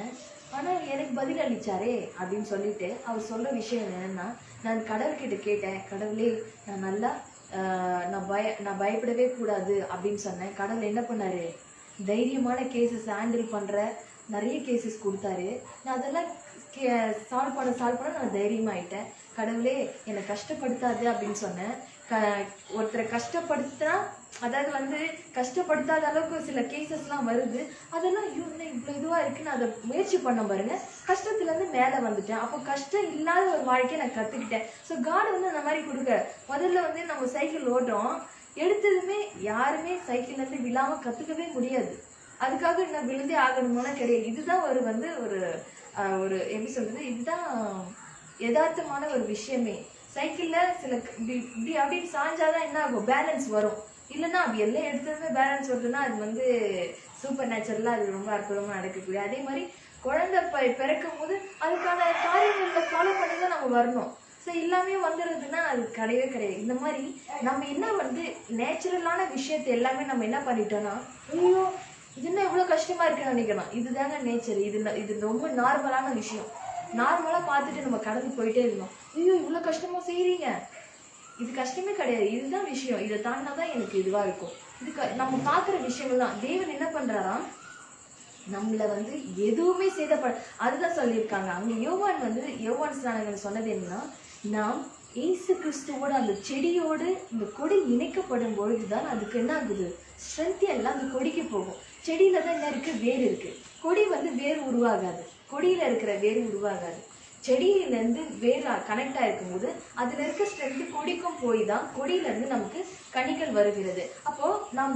ஆனால் எனக்கு பதில் அளிச்சாரே அப்படின்னு சொல்லிட்டு அவர் சொல்ற விஷயம் என்னன்னா, நான் கடவுள்கிட்ட கேட்டேன், கடவுளே நான் நல்லா நான் பயப்படவே கூடாது அப்படின்னு சொன்னேன். கடவுள் என்ன பண்ணாரு, தைரியமான கேசஸ் ஹேண்டில் பண்ற நிறைய கேசஸ் கொடுத்தாரு. நான் அதெல்லாம் சால்வ் பண்ண நான் தைரியமாயிட்டேன். கடவுளே என்னை கஷ்டப்படுத்தாது அப்படின்னு சொன்னேன். ஒருத்தரை கஷ்டப்படுத்தினா, அதாவது வந்து கஷ்டப்படுத்தாத அளவுக்கு சில கேசஸ்லாம் வருது, அதெல்லாம் இவ்வளோ இதுவாக இருக்குன்னு அதை முயற்சி பண்ண பாருங்க, கஷ்டத்துலேருந்து மேலே வந்துட்டேன். அப்போ கஷ்டம் இல்லாத ஒரு வாழ்க்கையை நான் கற்றுக்கிட்டேன். ஸோ காட் வந்து அந்த மாதிரி கொடுக்க, முதல்ல வந்து நம்ம சைக்கிள் ஓட்டுறோம், எடுத்ததுமே யாருமே சைக்கிள்லேருந்து விழாமல் கற்றுக்கவே முடியாது. அதுக்காக நான் விழுந்தே ஆகணும்னா கிடையாது. இதுதான் ஒரு வந்து ஒரு எப்படி சொல்றது, இதுதான் யதார்த்தமான ஒரு விஷயமே. சைக்கிள்ல சில இப்படி அப்படின்னு சாஞ்சாதான் என்ன ஆகும், பேலன்ஸ் வரும். இல்லைன்னா அப்படி எல்லாம் எடுத்ததுமே பேலன்ஸ் வருதுன்னா அது வந்து சூப்பர் நேச்சுரலா அது ரொம்ப அற்புதமா நடக்கக்கூடிய. அதே மாதிரி குழந்தை பிறக்கும் போது அதுக்கான காரியங்களை ஃபாலோ பண்ணி தான் நம்ம வரணும். ஸோ எல்லாமே வந்துடுதுன்னா அது கிடையவே கிடையாது. இந்த மாதிரி நம்ம என்ன வந்து நேச்சுரலான விஷயத்தை எல்லாமே நம்ம என்ன பண்ணிட்டோம்னா, ஐயோ இது என்ன இவ்வளோ கஷ்டமா இருக்குன்னு நினைக்கலாம். இதுதாங்க நேச்சர், இது ரொம்ப நார்மலான விஷயம். நார்மலாக பார்த்துட்டு நம்ம கடந்து போயிட்டே இருந்தோம். ஐயோ இவ்வளோ கஷ்டமா செய்கிறீங்க, இது கஷ்டமே கிடையாது, இதுதான் விஷயம், இதை தாண்டினாதான் எனக்கு இதுவாக இருக்கும். நம்ம பார்க்குற விஷயங்கள் தான். தேவன் என்ன பண்ணுறாராம், நம்மளை வந்து எதுவுமே அதுதான் சொல்லியிருக்காங்க. அங்கே யோவான் ஸ்நானகன் சொன்னது என்னன்னா, நாம் இயேசு கிறிஸ்துவோட அந்த செடியோடு இந்த கொடி இணைக்கப்படும் பொழுதுதான் அதுக்கு என்ன ஆகுது, ஸ்ட்ரென்த் எல்லாம் அந்த கொடிக்கு போகும். செடியில தான் என்ன இருக்கு, வேர் இருக்கு. கொடி வந்து வேர் உருவாகாது, கொடியில இருக்கிற வேர் உருவாகாது. செடியிலேருந்து வேர் கனெக்ட் ஆகிருக்கும் போது அதுல இருக்க ஸ்ட்ரென்த் கொடிக்கும் போய் தான் கொடியிலேருந்து நமக்கு கனிகள் வருகிறது. அப்போ நாம்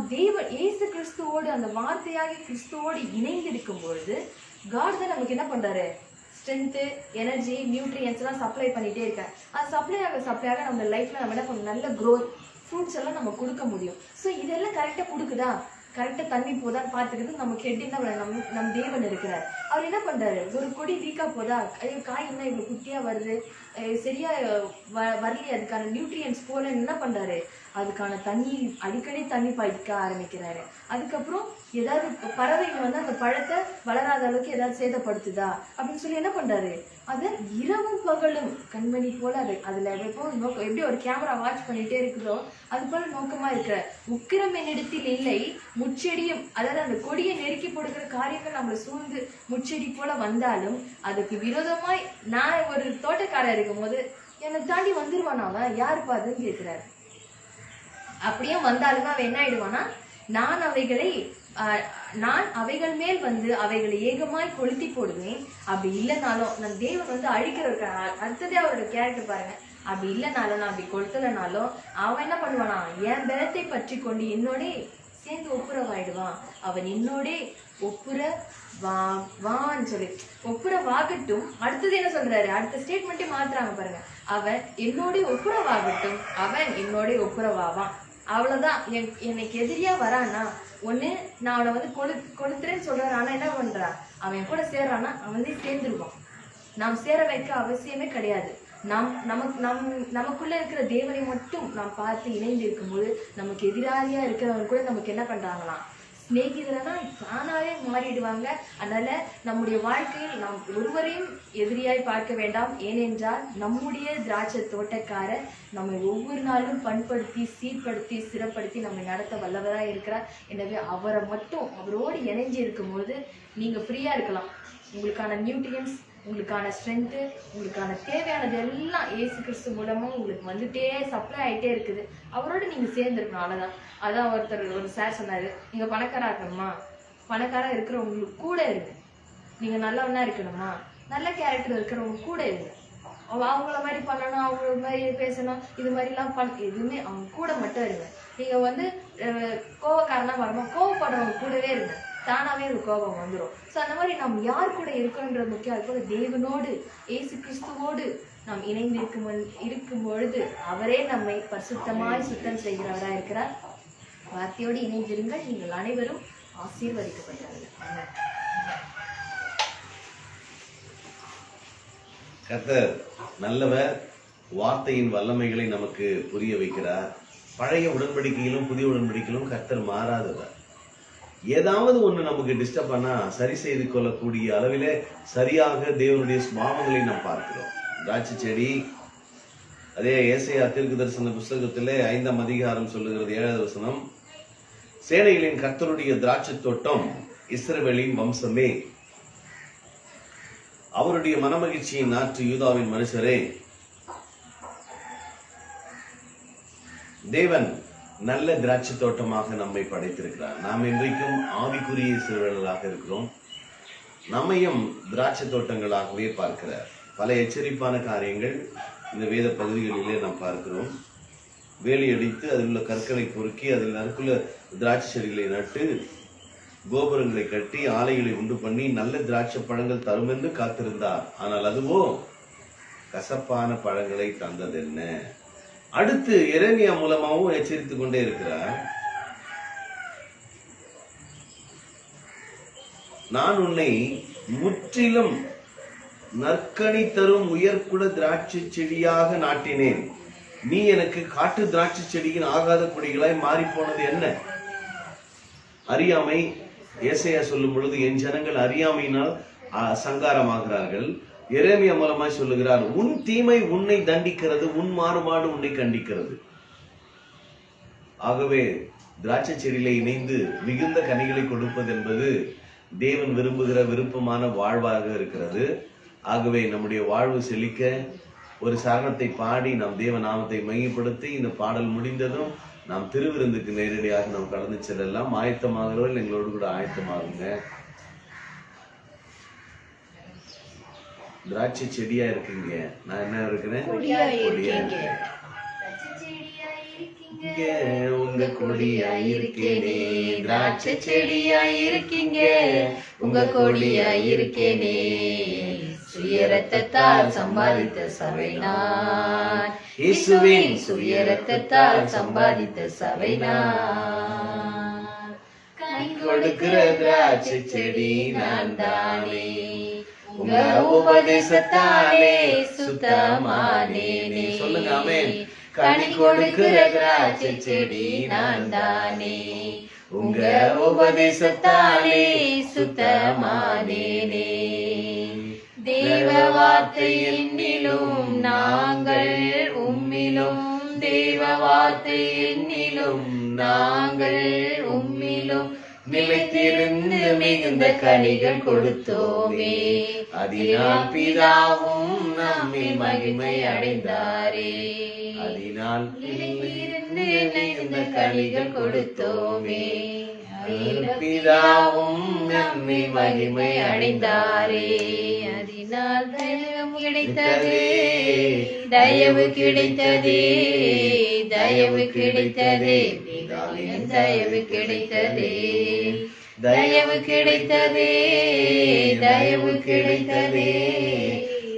இயேசு கிறிஸ்துவோடு அந்த வார்த்தையாகி கிறிஸ்துவோடு இணைந்திருக்கும் பொழுது காட் தான் நமக்கு என்ன பண்றாரு, ஸ்ட்ரென்த்து, எனர்ஜி, நியூட்ரியன்ஸ் எல்லாம் சப்ளை பண்ணிட்டே இருக்கேன். அது சப்ளை ஆக நம்ம லைஃப்ல நம்ம என்ன பண்ணணும், நல்ல க்ரோத், ஃப்ரூட்ஸ் எல்லாம் நம்ம கொடுக்க முடியும். ஸோ இதெல்லாம் கரெக்டாக கொடுக்குதா, கரெக்டாக தண்ணி போதான்னு பார்த்துக்கிறது நமக்கு என்ன நம் தேவன் இருக்கிறார். அவர் என்ன பண்றாரு, ஒரு கொடி வீக்கா போதா, காய் என்ன இவ்வளோ குட்டியா வருது, சரியா வரலையே, அதுக்கான நியூட்ரியன்ஸ் போல என்ன பண்றாரு, அதுக்கான தண்ணி அடிக்கடி தண்ணி பாய்க்க ஆரம்பிக்கிறாரு. அதுக்கப்புறம் ஏதாவது பறவைகள் வந்து அந்த பழத்தை வளராத அளவுக்கு ஏதாவது சேதப்படுத்துதா அப்படின்னு சொல்லி என்ன பண்றாரு, அதை இரவும் பகலும் கண்மணி போல அதுல எப்படி ஒரு கேமரா வாட்ச் பண்ணிட்டே இருக்குதோ அது போல நோக்கமா இருக்கிற. உக்கிரம் என்னிடத்தில் இல்லை, முச்செடியும், அதாவது அந்த கொடியை நெருக்கி போடுகிற காரியங்கள் நம்மளை சூழ்ந்து முச்செடி போல வந்தாலும் அதுக்கு விரோதமாய் நான் ஒரு தோட்டக்காரர் இருக்கும் போது என்னை தாண்டி வந்துருவான், அவன் யாருப்பா அதுன்னு கேட்கிறாரு. அப்படியே வந்தாலுமே அவன் என்ன ஆயிடுவானா, நான் அவைகள் மேல் வந்து அவைகளை ஏகமாய் கொளுத்தி போடுவேன். அப்படி இல்லைனாலும் நான் தேவன் வந்து அழிக்கிற அடுத்ததே அவரோட கேரக்டர் பாருங்க. அப்படி இல்லைனாலும் நான் அப்படி கொளுத்தலைனாலும் அவன் என்ன பண்ணுவானா, என் பலத்தை பற்றி கொண்டு என்னோட சேர்ந்து ஒப்புரவாயிடுவான். அவன் என்னோட வான்னு சொல்லி ஒப்புரவாகட்டும். அடுத்தது என்ன சொல்றாரு, அடுத்த ஸ்டேட்மெண்ட்டே மாத்துறாங்க பாருங்க. அவன் என்னோட ஒப்புரவாகட்டும், அவன் என்னோட ஒப்புரவாவான். அவ்வளவுதான். எனக்கு எதிரியா வரானா, ஒண்ணு நான் அவனை வந்து கொளுத்துறேன்னு சொல்றாரு, ஆனா என்ன பண்றான், அவன் கூட சேர்றானா அவனே சேர்ந்துருவான். நாம் சேர வைக்க அவசியமே கிடையாது. நமக்குள்ள இருக்கிற தேவனை மட்டும் நாம் பார்த்து இணைந்து இருக்கும்போது நமக்கு எதிராளியா இருக்கிறவங்க கூட நமக்கு என்ன பண்றாங்களாம், சிநேகிதரனா தானாவே மாறிடுவாங்க. அதனால நம்முடைய வாழ்க்கையில் நாம் ஒருவரையும் எதிரியாய் பார்க்க வேண்டாம். ஏனென்றால் நம்முடைய திராட்சை தோட்டக்காரர் நம்மை ஒவ்வொரு நாளும் பண்படுத்தி சீர்படுத்தி சிறப்படுத்தி நம்மை நடத்த வல்லவராக இருக்கிறார். எனவே அவரை மட்டும் அவரோடு இணைஞ்சு இருக்கும்போது நீங்க ஃப்ரீயா இருக்கலாம். உங்களுக்கான நியூட்ரியன்ஸ், உங்களுக்கான ஸ்ட்ரென்த்து, உங்களுக்கான தேவையானது எல்லாம் இயேசு கிறிஸ்து மூலமும் உங்களுக்கு வந்துட்டே சப்ளை ஆகிட்டே இருக்குது. அவரோட நீங்கள் சேர்ந்துருக்கணும், அவ்வளோதான். அதான் ஒரு சார் சொன்னார், நீங்கள் பணக்காரா இருக்கணுமா, பணக்காரா இருக்கிறவங்களுக்கு கூட இருங்க. நீங்கள் நல்லவனா இருக்கணுமா, நல்ல கேரக்டர் இருக்கிறவங்க கூட இருங்க. அவங்கள மாதிரி பண்ணணும், அவங்கள மாதிரி பேசணும், இது மாதிரிலாம் எதுவுமே அவங்க கூட மட்டும் இருங்க. நீங்கள் வந்து கோவக்காரனா வரணும், கோவப்படுறவங்க கூடவே இருங்க, தானாவே ஒரு கோபம் வந்துடும். ஸோ அந்த மாதிரி நாம் யார் கூட இருக்கணுன்றது முக்கியம். அது போல தேவனோடு இயேசு கிறிஸ்துவோடு நாம் இணைந்து இருக்கும் பொழுது அவரே நம்மை பரிசுத்தமாய் சுத்தம் செய்கிறவராக இருக்கிறார். வார்த்தையோடு இணைந்திருங்கள், நீங்கள் அனைவரும் ஆசீர்வதிக்கப்பட்டார்கள். கர்த்தர் நல்லவர், வார்த்தையின் வல்லமைகளை நமக்கு புரிய வைக்கிறார். பழைய உடன்படிக்கையிலும் புதிய உடன்படிக்கையிலும் கர்த்தர் மாறாதவர். ஏதாவது ஒண்ணு நமக்கு டிஸ்டர்ப் பண்ணா சரி செய்து கொள்ளக்கூடிய அளவிலே சரியாக தேவனுடைய சுபாவங்களை நாம் பார்க்கிறோம். திராட்சை செடி, அதே ஏசாயா தீர்க்கதரிசன புஸ்தகத்திலே 5ஆம் அதிகாரம் சொல்லுகிறது 7வது வசனம், சேனைகளின் கர்த்தருடைய திராட்சை தோட்டம் இஸ்ரவேலின் வம்சமே, அவருடைய மனமகிழ்ச்சியின் நாற்று யூதாவின் மனுஷரே. தேவன் நல்ல திராட்சை தோட்டமாக நம்மை படைத்திருக்கிறார். நாம் இன்றைக்கும் ஆவிக்குரிய இஸ்ரவேலர்களாக இருக்கிறோம். நம்மையும் திராட்சை தோட்டங்களாகவே பார்க்கிறார். பல எச்சரிப்பான காரியங்கள் இந்த வேத பகுதிகளிலே நாம் பார்க்கிறோம். வேலி அடித்து அதில் உள்ள கற்களை பொறுக்கி அதில் நற்குள்ள திராட்சை செடிகளை நட்டு கோபுரங்களை கட்டி ஆலைகளை உண்டு பண்ணி நல்ல திராட்சை பழங்கள் தரும் என்று காத்திருந்தார். ஆனால் அதுவோ கசப்பான பழங்களை தந்தது என்ன? அடுத்து எரேமியா மூலமாவும் எச்சரித்துக் கொண்டே இருக்கிறார். நான் உன்னை முற்றிலும் நற்கனி தரும் உயர்குல திராட்சை செடியாக நாட்டினேன். நீ எனக்கு காட்டு திராட்சை செடியின் ஆகாத கொடிகளாய் மாறி போனது என்ன? அறியாமை. ஏசாயா சொல்லும் பொழுது என் ஜனங்கள் அறியாமையினால் சங்காரமாகிறார்கள். எரேமியா மூலமாய் சொல்லுகிறார், உன் தீமை உன்னை தண்டிக்கிறது, உன் மாறுபாடு உன்னை கண்டிக்கிறது. ஆகவே திராட்சை செடியில இணைந்து மிகுந்த கனிகளை கொடுப்பது என்பது தேவன் விரும்புகிற விருப்பமான வாழ்வாக இருக்கிறது. ஆகவே நம்முடைய வாழ்வு செழிக்க ஒரு சரணத்தை பாடி நாம் தேவ நாமத்தை மையப்படுத்தி இந்த பாடல் முடிந்ததும் நாம் திருவிருந்துக்கு நேரடியாக நாம் கடந்து செல்லலாம். ஆயத்தமாகிறவர்கள் எங்களோடு கூட ஆயத்தமாகுங்க. திராட்சை செடியா இருக்கீங்க, நான் என்ன இருக்கிறேன்? கொடியா இருக்கேன். உங்க கொடியா இருக்கேனே, திராட்சை செடியா இருக்கீங்க, உங்க கொடியா இருக்கேனே. சுய ரத்தத்தால் சம்பாதித்த சபை நான், இயேசுவின் சுய ரத்தத்தால் சம்பாதித்த சபை நான். கனி கொடுக்கிற திராட்சை செடி நான் தானே, உங்க உபதேசத்தாலே சுத்தமானேனே. சொல்லுங்க ஆமென். கனி கொடுக்கிற திராட்சை செடி நான் தானே, உங்க உபதேசத்தாலே சுத்தமானேனே. தேவ வார்த்தை என்னிலும் நாங்கள் உம்மிலும், தேவ வார்த்தை என்னிலும் நாங்கள் உம்மிலும் நிலைத்திருந்து மிகுந்த கனிகள் கொடுத்தோமே. அதனால் பிதாவும் நம்மில் மகிமை அடைந்தாரே. அதனால் நிலைத்திருந்து மிகுந்த கனிகள் கொடுத்தோமே. பிதாவும் நம்மில் மகிமை அடைந்தாரே. அதனால் தயவு கிடைத்ததே, தயவு கிடைத்ததே, தயவு கிடைத்ததே, தயவு கிடைத்ததே, தயவு கிடைத்ததே, தயவு கிடைத்ததே,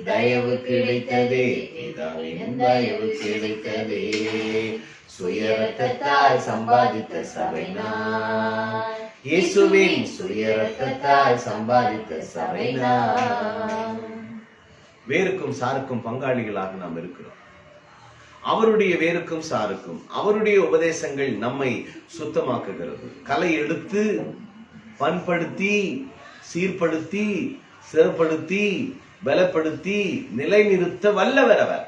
தயவு கிடைத்ததே, தயவு கிடைத்ததே. சுய ரத்தத்தால் சம்பாதித்த சபை நான், இயேசுவின் சுய ரத்தத்தால் சம்பாதித்த சபை நான். வேருக்கும் சாருக்கும் பங்காளிகளாக நாம் இருக்கிறோம். அவருடைய வேருக்கும் சாருக்கும் அவருடைய உபதேசங்கள் நம்மை சுத்தமாக்குகிறது. களை எடுத்து பண்படுத்தி சீர்படுத்தி சிறப்படுத்தி பலப்படுத்தி நிலைநிறுத்த வல்லவர் அவர்.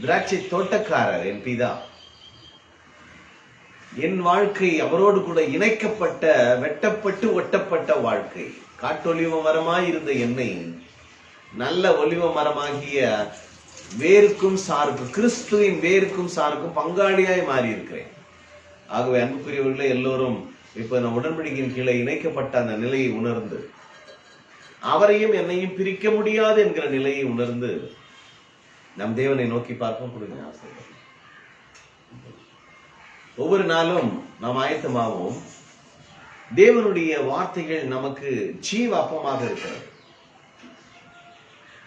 திராட்சை தோட்டக்காரர் என் பிதா. என் வாழ்க்கை அவரோடு கூட இணைக்கப்பட்ட வெட்டப்பட்டு ஒட்டப்பட்ட வாழ்க்கை. காட்டொலிவ மரமாய் இருந்த என்னை நல்ல ஒலிவ மரமாகிய வேருக்கும் சாருக்கும், கிறிஸ்துவின் வேருக்கும் சாருக்கும் பங்காளியாய் மாறி இருக்கிறேன். ஆகவே அன்புக்குரியவர்களே, எல்லோரும் இப்ப நான் உடன்படிக்கையின் கீழே இணைக்கப்பட்ட அந்த நிலையை உணர்ந்து, அவரையும் என்னையும் பிரிக்க முடியாது என்கிற நிலையை உணர்ந்து நம் தேவனை நோக்கி பார்ப்போம். கொடுங்க ஆசை. ஒவ்வொரு நாளும் நாம் ஆயத்தமாவோம். தேவனுடைய வார்த்தைகள் நமக்கு ஜீவாப்பமாக இருக்கிறது.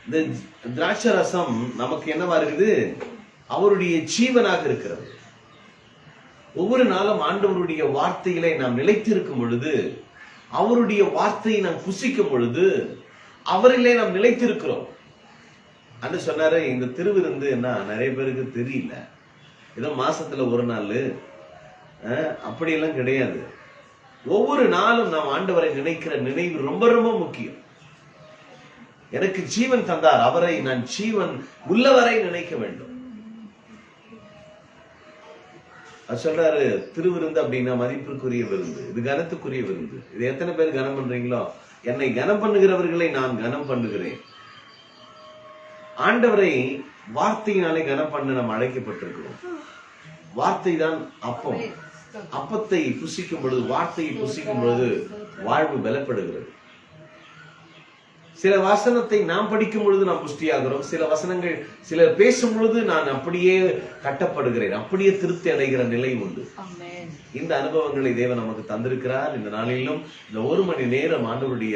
இந்த திராட்சை ரசம் நமக்கு என்னவா இருக்குது? அவருடைய ஜீவனாக இருக்கிறது. ஒவ்வொரு நாளும் ஆண்டவருடைய வார்த்தைகளை நாம் நிலைத்திருக்கும் பொழுது, அவருடைய வார்த்தையை நாம் புசிக்கும் பொழுது, அவரிலே நாம் நிலைத்திருக்கிறோம். அன்று சொன்னாரு, இந்த திருவிருந்து என்ன நிறைய பேருக்கு தெரியல. ஏதோ மாசத்துல ஒரு நாள் அப்படியெல்லாம் கிடையாது. ஒவ்வொரு நாளும் நாம் ஆண்டவரை நினைக்கிற நினைவு ரொம்ப ரொம்ப முக்கியம். எனக்கு ஜீவன் தந்தார், அவரை நான் ஜீவன் உள்ளவரை நினைக்க வேண்டும். சொல்றாரு, திருவிருந்து அப்படின்னா மதிப்புக்குரிய விருந்து, இது கனத்துக்குரிய விருந்து. இது எத்தனை பேர் கனம் பண்றீங்களோ, என்னை கனம் பண்ணுகிறவர்களை நான் கனம் பண்ணுகிறேன். ஆண்டவரை வார்த்தையினாலே கனம் பண்ண நாம் அழைக்கப்பட்டிருக்கிறோம். வார்த்தை தான் அப்பம். அப்பத்தை புசிக்கும் பொழுது, வார்த்தையை புசிக்கும் பொழுது வாழ்வு பலப்படுகிறது. சில வசனத்தை நாம் படிக்கும் பொழுது நாம் புஷ்டியாகிறோம். சில வசனங்கள் சிலர் பேசும் பொழுது நான் அப்படியே கட்டப்படுகிறேன், அப்படியே திருப்தி அடைகிற நிலை உண்டு. இந்த அனுபவங்களை தேவன் நமக்கு தந்திருக்கிறார். இந்த நாளிலும் இந்த 1 மணி நேரம் ஆண்டவருடைய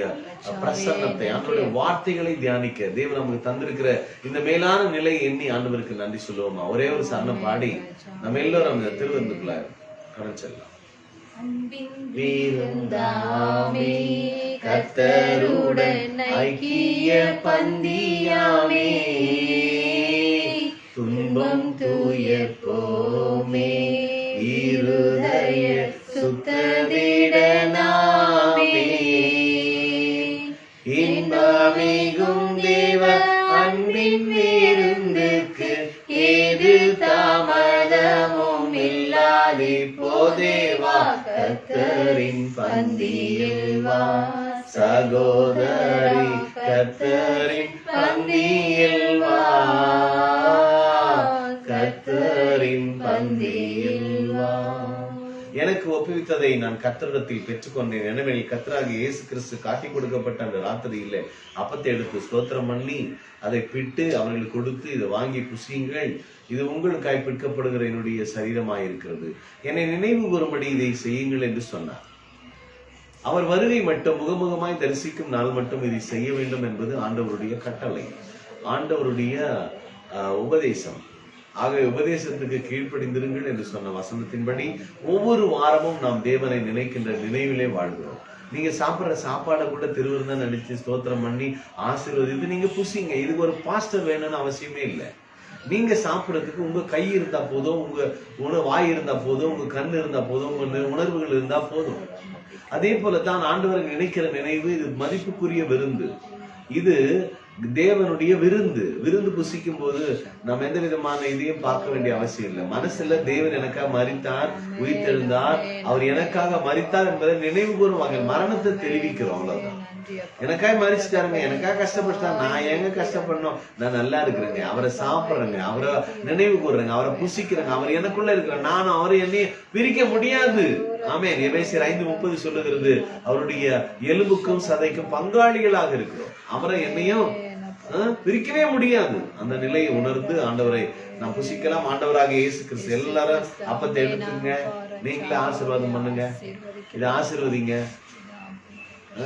பிரசன்னத்தை, ஆண்டவருடைய வார்த்தைகளை தியானிக்க தேவன் நமக்கு தந்திருக்கிற இந்த மேலான நிலையை எண்ணி ஆண்டவருக்கு நன்றி சொல்லுவோமா? ஒரே ஒரு சரணம் பாடி நம்ம எல்லோரும் அந்த திருவிருந்துக்குள்ள கடந்து செல்லலாம். அன்பின் விருந்தாமே கர்த்தருடன் ஐக்கிய பந்தியாமே, துன்பம் துயர்ப்போமே இருதய சுத்ததிடனாமே, இன்பமிகும் தேவ அன்பின் விருந்துக்கு ஏது தாமதமும் இல்லாதே போதேவா, கர்த்தரின் பந்தியில் வா சகோதரி, கர்த்தரின் பந்தியில் வா, கர்த்தரின் பந்தியில் வா. எனக்கு ஒப்புவித்ததை நான் கர்த்தரிடத்தில் பெற்றுக்கொண்டேன். எனவே கர்த்தராகிய இயேசு கிறிஸ்து காட்டி கொடுக்கப்பட்ட அந்த ராத்திரியிலே அப்பத்தை எடுத்து ஸ்தோத்திரம் பண்ணி அதை பிட்டு அவர்களுக்கு கொடுத்து, இதை வாங்கி புசியுங்கள், இது உங்களுக்காய் பிற்கப்படுகிற என்னுடைய சரீரமாயிருக்கிறது, என்னை நினைவு கூறும்படி இதை செய்யுங்கள் என்று சொன்னார். அவர் வருகை மட்டும் முகமுகமாய் தரிசிக்கும் நாள் மட்டும் இதை செய்ய வேண்டும் என்பது ஆண்டவருடைய கட்டளை, ஆண்டவருடைய உபதேசம். ஆகவே உபதேசத்துக்கு கீழ்ப்படிந்திருங்கள் என்று சொன்ன வசனத்தின்படி ஒவ்வொரு வாரமும் நாம் தேவனை நினைக்கின்ற நினைவிலே வாழ்கிறோம். நீங்க சாப்பிட்ற சாப்பாடை கூட திருவிருந்தா நினைச்சு ஸ்தோத்திரம் பண்ணி ஆசீர்வதித்து நீங்க புசிங்க. இதுக்கு ஒரு பாஸ்டர் வேணும்னு அவசியமே இல்லை. நீங்க சாப்பிடறதுக்கு உங்க கை இருந்தா போதும், உங்க வாய் இருந்தா போதும், உங்க கண் இருந்தா போதும், உங்க உணர்வுகள் இருந்தா போதும். அதே போலதான் ஆண்டவரை நினைக்கிற நினைவு இது மதிப்புக்குரிய விருந்து. இது தேவனுடைய விருந்து புசிக்கும் போது நம்ம எந்த விதமான இதையும் பார்க்க வேண்டிய அவசியம் இல்லை. மனசுல தேவன் எனக்காக மரித்தார், உயிர்த்தெழுந்தார், அவர் எனக்காக மரித்தார் என்பதை நினைவு கூறுவாங்க. மரணத்தை தெரிவிக்கிறோம், அவ்வளவுதான். எனக்காக மரிச்சுட்டாருங்க, எனக்காக கஷ்டப்பட்டார், நான் எங்க கஷ்டப்படணும், நான் நல்லா இருக்கிறேங்க, அவரை சாப்பிடுறேங்க, அவரை நினைவு கூறுறேங்க, அவரை புசிக்கிறேங்க, அவர் எனக்குள்ள இருக்கிறேன், நானும் அவரை என்னைய பிரிக்க முடியாது. ஆமென். எபேசியர் 5:30 சொல்லுகிறது, அவருடைய எலும்புக்கும் சதைக்கும் பங்காளிகளாக இருக்கிறோம், அவரை என்னையும் பிரிக்கவே முடியாது. அந்த நிலையை உணர்ந்து ஆண்டவரை நாம் புசிக்கலாம். ஆண்டவராக இயேசு கிறிஸ்து எல்லாரும் அப்பத்தை எடுத்துங்க, நீங்களே ஆசீர்வாதம் பண்ணுங்க, இதை ஆசீர்வதிங்க.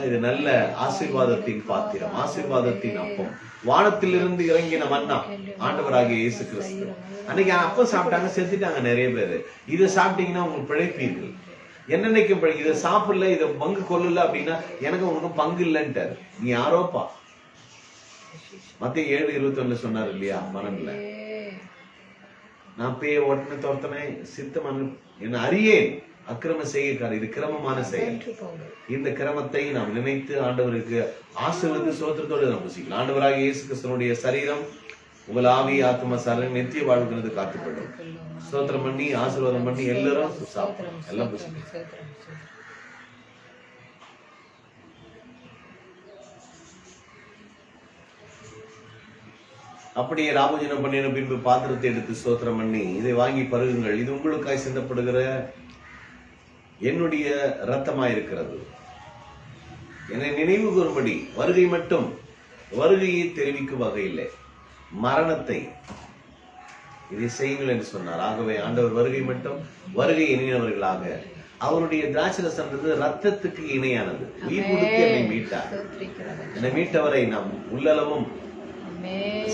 இது நல்ல ஆசீர்வாதத்தின் பாத்திரம், ஆசீர்வாதத்தின் அப்பம், வானத்திலிருந்து இறங்கின மன்னா ஆண்டவராகிய இயேசு கிறிஸ்து. அன்னைக்கு அப்பம் சாப்பிட்டாங்க, செத்துட்டாங்க நிறைய பேரு. இதை சாப்பிட்டீங்கன்னா உங்களுக்கு பிழைப்பீர்கள். என்னன்னைக்கும் இதை சாப்பிடல, இதை பங்கு கொள்ளல அப்படின்னா எனக்கு உனக்கு பங்கு இல்லைன்ட்டாரு. நீ யாரோப்பா? மத்திய 7:21 சொன்னார் இல்லையா? மனம்ல நான் பேய ஓட்டனை தோர்த்தனேன், சித்தமான என்ன அறியேன் அக்கிரம செய்யக்கார. இது கிரமமான செயல். இந்த கிரமத்தை நாம் நினைத்து ஆண்டவருக்கு ஆசீர்வாத சோத்திரத்தோடு நாம் புசிக்கலாம். ஆண்டவராகிய இயேசு கிறிஸ்துவினுடைய சரீரம் உங்கள் ஆவி ஆத்மா சரீரம் நித்திய வாழ்கிறது காத்துப்படும். ஸ்தோத்திரம் பண்ணி ஆசீர்வாதம் பண்ணி எல்லாரும் சாப்பிடணும், எல்லாம் புசிக்கலாம். அப்படியே ராபோஜனம் பண்ணின பின்பு பாத்திரத்தை எடுத்து ஸ்தோத்திரம் பண்ணி, இதை வாங்கி பருகுங்கள், இது உங்களுக்காய் சிந்தப்படுகிற என்னுடைய இரத்தமாயிருக்கிறது, என்னை நினைவு கூறும்படி. வருகை மட்டும், வருகையை தெரிவிக்கும் வகையில் மரணத்தை இதை செய்யுங்கள் என்று சொன்னார். ஆகவே ஆண்டவர் வருகை மட்டும், வருகை எண்ணினவர்களாக. அவருடைய திராட்சரசம் ரத்தத்துக்கு இணையானது. உயிர் கொடுத்து என்னை மீட்டார். என்னை மீட்டவரை நாம் உள்ளளவும்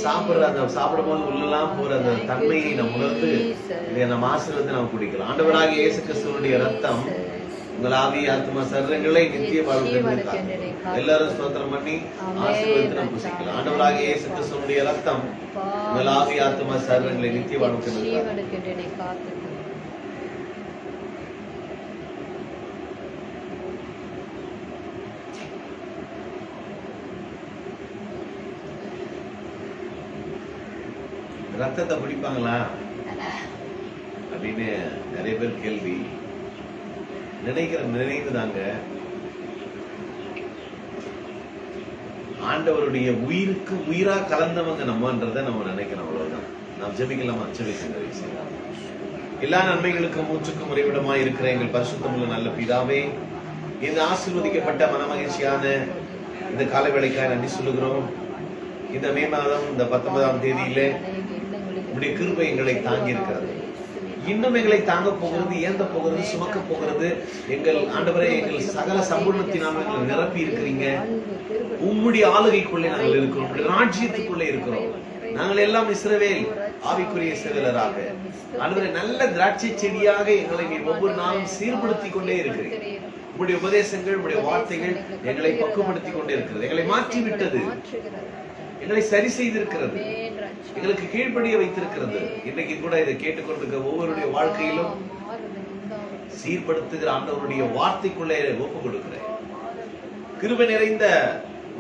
சாப்பிடும் போது உள்ளெல்லாம் போற அந்த தன்மையை நாம் உணர்ந்து நம்ம ஆசீர்வாதத்தை நாம் குடிக்கலாம். ஆண்டவராகிய இயேசு கிறிஸ்துவினுடைய ரத்தம் உங்கள் ஆவி ஆத்மா சரீரங்களை நித்திய வாழ்வுக்கு. எல்லாரும் ஸ்தோத்திரம் பண்ணி ஆசீர்வாதத்தை நாம் புசிக்கலாம். ஆண்டவராகிய இயேசு கிறிஸ்துவினுடைய ரத்தம் உங்கள் ஆவி ஆத்மா சரீரங்களை நித்திய வாழ்வுக்கு. ரத்தத்தை பிடிப்பாங்களா அப்படின்னு நிறைய பேர் கேள்வி. நினைவுதாங்க. ஆண்டவருடைய உயிருக்கு உயிரா கலந்தவங்க நம்மன்றதை நம்ம நினைக்கணும், அவ்வளவுதான். நாம் ஜெபிக்கலாமா? ஜெபிக்க. எல்லா நன்மைகளுக்கும் மூச்சுக்கும் உறைவிடமாய் இருக்கிற எங்கள் பரிசுத்தமுள்ள நல்ல பிதாவே, இந்த ஆசீர்வதிக்கப்பட்ட மனமகிழ்ச்சியான இந்த காலை வேளைக்காக நன்றி சொல்லுகிறோம். இந்த மே மாதம் இந்த 19ஆம் தேதியிலே உடைய கிருபை எங்களை தாங்கி இருக்கிறது. இன்னும் எங்களை தாங்க போகிறது, ஏந்த போகிறது, சுமக்க போகிறது. எங்கள் ஆண்டவரே, எங்கள் சகல சம்பூர்ணத்தினால் எங்களை நிரப்பி இருக்கிறீங்க. உம்முடைய ஆளுகைக்குள்ளே நாங்கள் இருக்கிறோம், உம்முடைய ராஜ்யத்துக்குள்ளே இருக்கிறோம். நாங்கள் எல்லாம் இஸ்ரவேல் ஆவிக்குரிய இஸ்ரவேலராக, ஆண்டவரே, நல்ல திராட்சை செடியாக எங்களை நீ ஒவ்வொரு நாளும் சீர்படுத்திக் கொண்டே இருக்கிறீர். உங்களுடைய உபதேசங்கள், உங்களுடைய வார்த்தைகள் எங்களை பக்குவப்படுத்திக் கொண்டே இருக்கிறது. எங்களை மாற்றி விட்டது, எங்களை சரி செய்திருக்கிறது, எங்களுக்கு கீழ்ப்படிய வைத்திருக்கிறது. இன்றைக்கு கூட இதை கேட்டுக்கொண்டிருக்கிற ஒவ்வொருடைய வாழ்க்கையிலும் சீர்படுத்துகிற ஆண்டவருடைய வார்த்தைக்குள்ளே ஒப்பு கொடுக்கிறேன். கிருபை நிறைந்த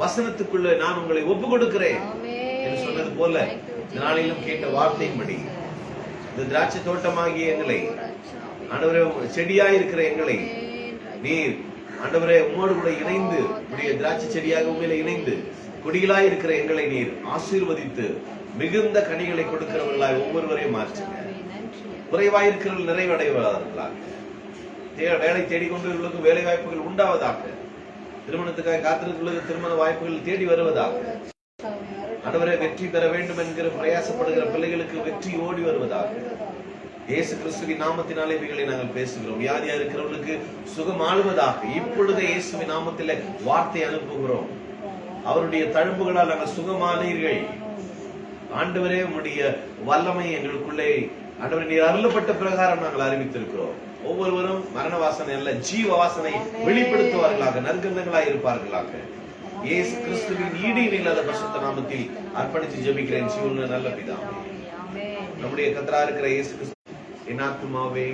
வசனத்துக்குள்ள நான் உங்களை ஒப்பு கொடுக்கிறேன் என்று சொன்னது போல இந்த நாளிலும் கேட்ட வார்த்தையின்படி இந்த திராட்சை தோட்டமாகிய எங்களை, ஆண்டவரே, செடியாய் இருக்கிற எங்களை நீர், ஆண்டவரே, உம்மோடு கூட இணைந்து, உடைய திராட்சை செடியாக உண்மையில இணைந்து கொடிகளாய் இருக்கிற எங்களை நீர் ஆசீர்வதித்து மிகுந்த கனிகளை கொடுக்கிறவர்களாய் ஒவ்வொருவரையும் மாற்றுங்க. குறைவாயிருக்கிறவர்கள் நிறைவடைவதாக, வேலை தேடிக்கொண்டவர்களுக்கு வேலை வாய்ப்புகள் உண்டாவதாக, திருமணத்துக்காக காத்திருக்கிறவர்களுக்கு திருமண வாய்ப்புகள் தேடி வருவதாக, ஆண்டவரே, வெற்றி பெற வேண்டும் என்கிற பிரயாசப்படுகிற பிள்ளைகளுக்கு வெற்றி ஓடி வருவதாக. இயேசு கிறிஸ்துவின் நாமத்தினாலே இவைகளை நாங்கள் பேசுகிறோம். வியாதியா இருக்கிறவர்களுக்கு சுகம் ஆளுவதாக இப்பொழுது இயேசுவின் நாமத்திலே வார்த்தை அனுப்புகிறோம். அவருடைய தழும்புகளால் நாங்கள் சுகமானீர்கள். ஆண்டவரே, உம்முடைய வல்லமை எங்களுக்குள்ளே, ஆண்டவரே, நீர் அருளப்பட்ட பிரகாரம் நாங்கள் அறிவித்திருக்கிறோம். ஒவ்வொருவரும் மரண வாசனை அல்ல, ஜீவ வாசனை வெளிப்படுத்துவார்களாக, நற்கந்தங்களாய் இருப்பார்களாக. இயேசு கிறிஸ்துவின் ஈடு இல்லாத பரிசுத்த நாமத்தில் அர்ப்பணித்து ஜெபிக்கிறேன் ஜீவனுள்ள நல்ல பிதாவே. நம்முடைய கர்த்தரா இருக்கிற இயேசு கிறிஸ்து, என் ஆத்துமாவே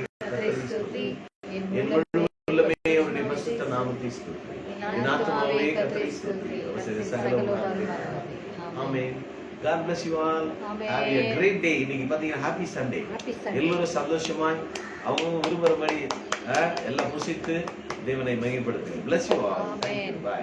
என் முழு உள்ளமே அவருடைய பரிசுத்த நாமத்தை ஸ்தோத்திரி. என் ஆத்துமாவே கர்த்தரை ஸ்தோத்திரி. ஆமென். God bless you all. Have a great day. இன்னைக்கு பாத்தீங்கன்னா ஹாப்பி சண்டே. எல்லாரும் சந்தோஷமாய் அவங்க விரும்புறபடி எல்லாம் புசித்து தேவனை மகிமைப்படுத்துங்க. Bless you all. Bye.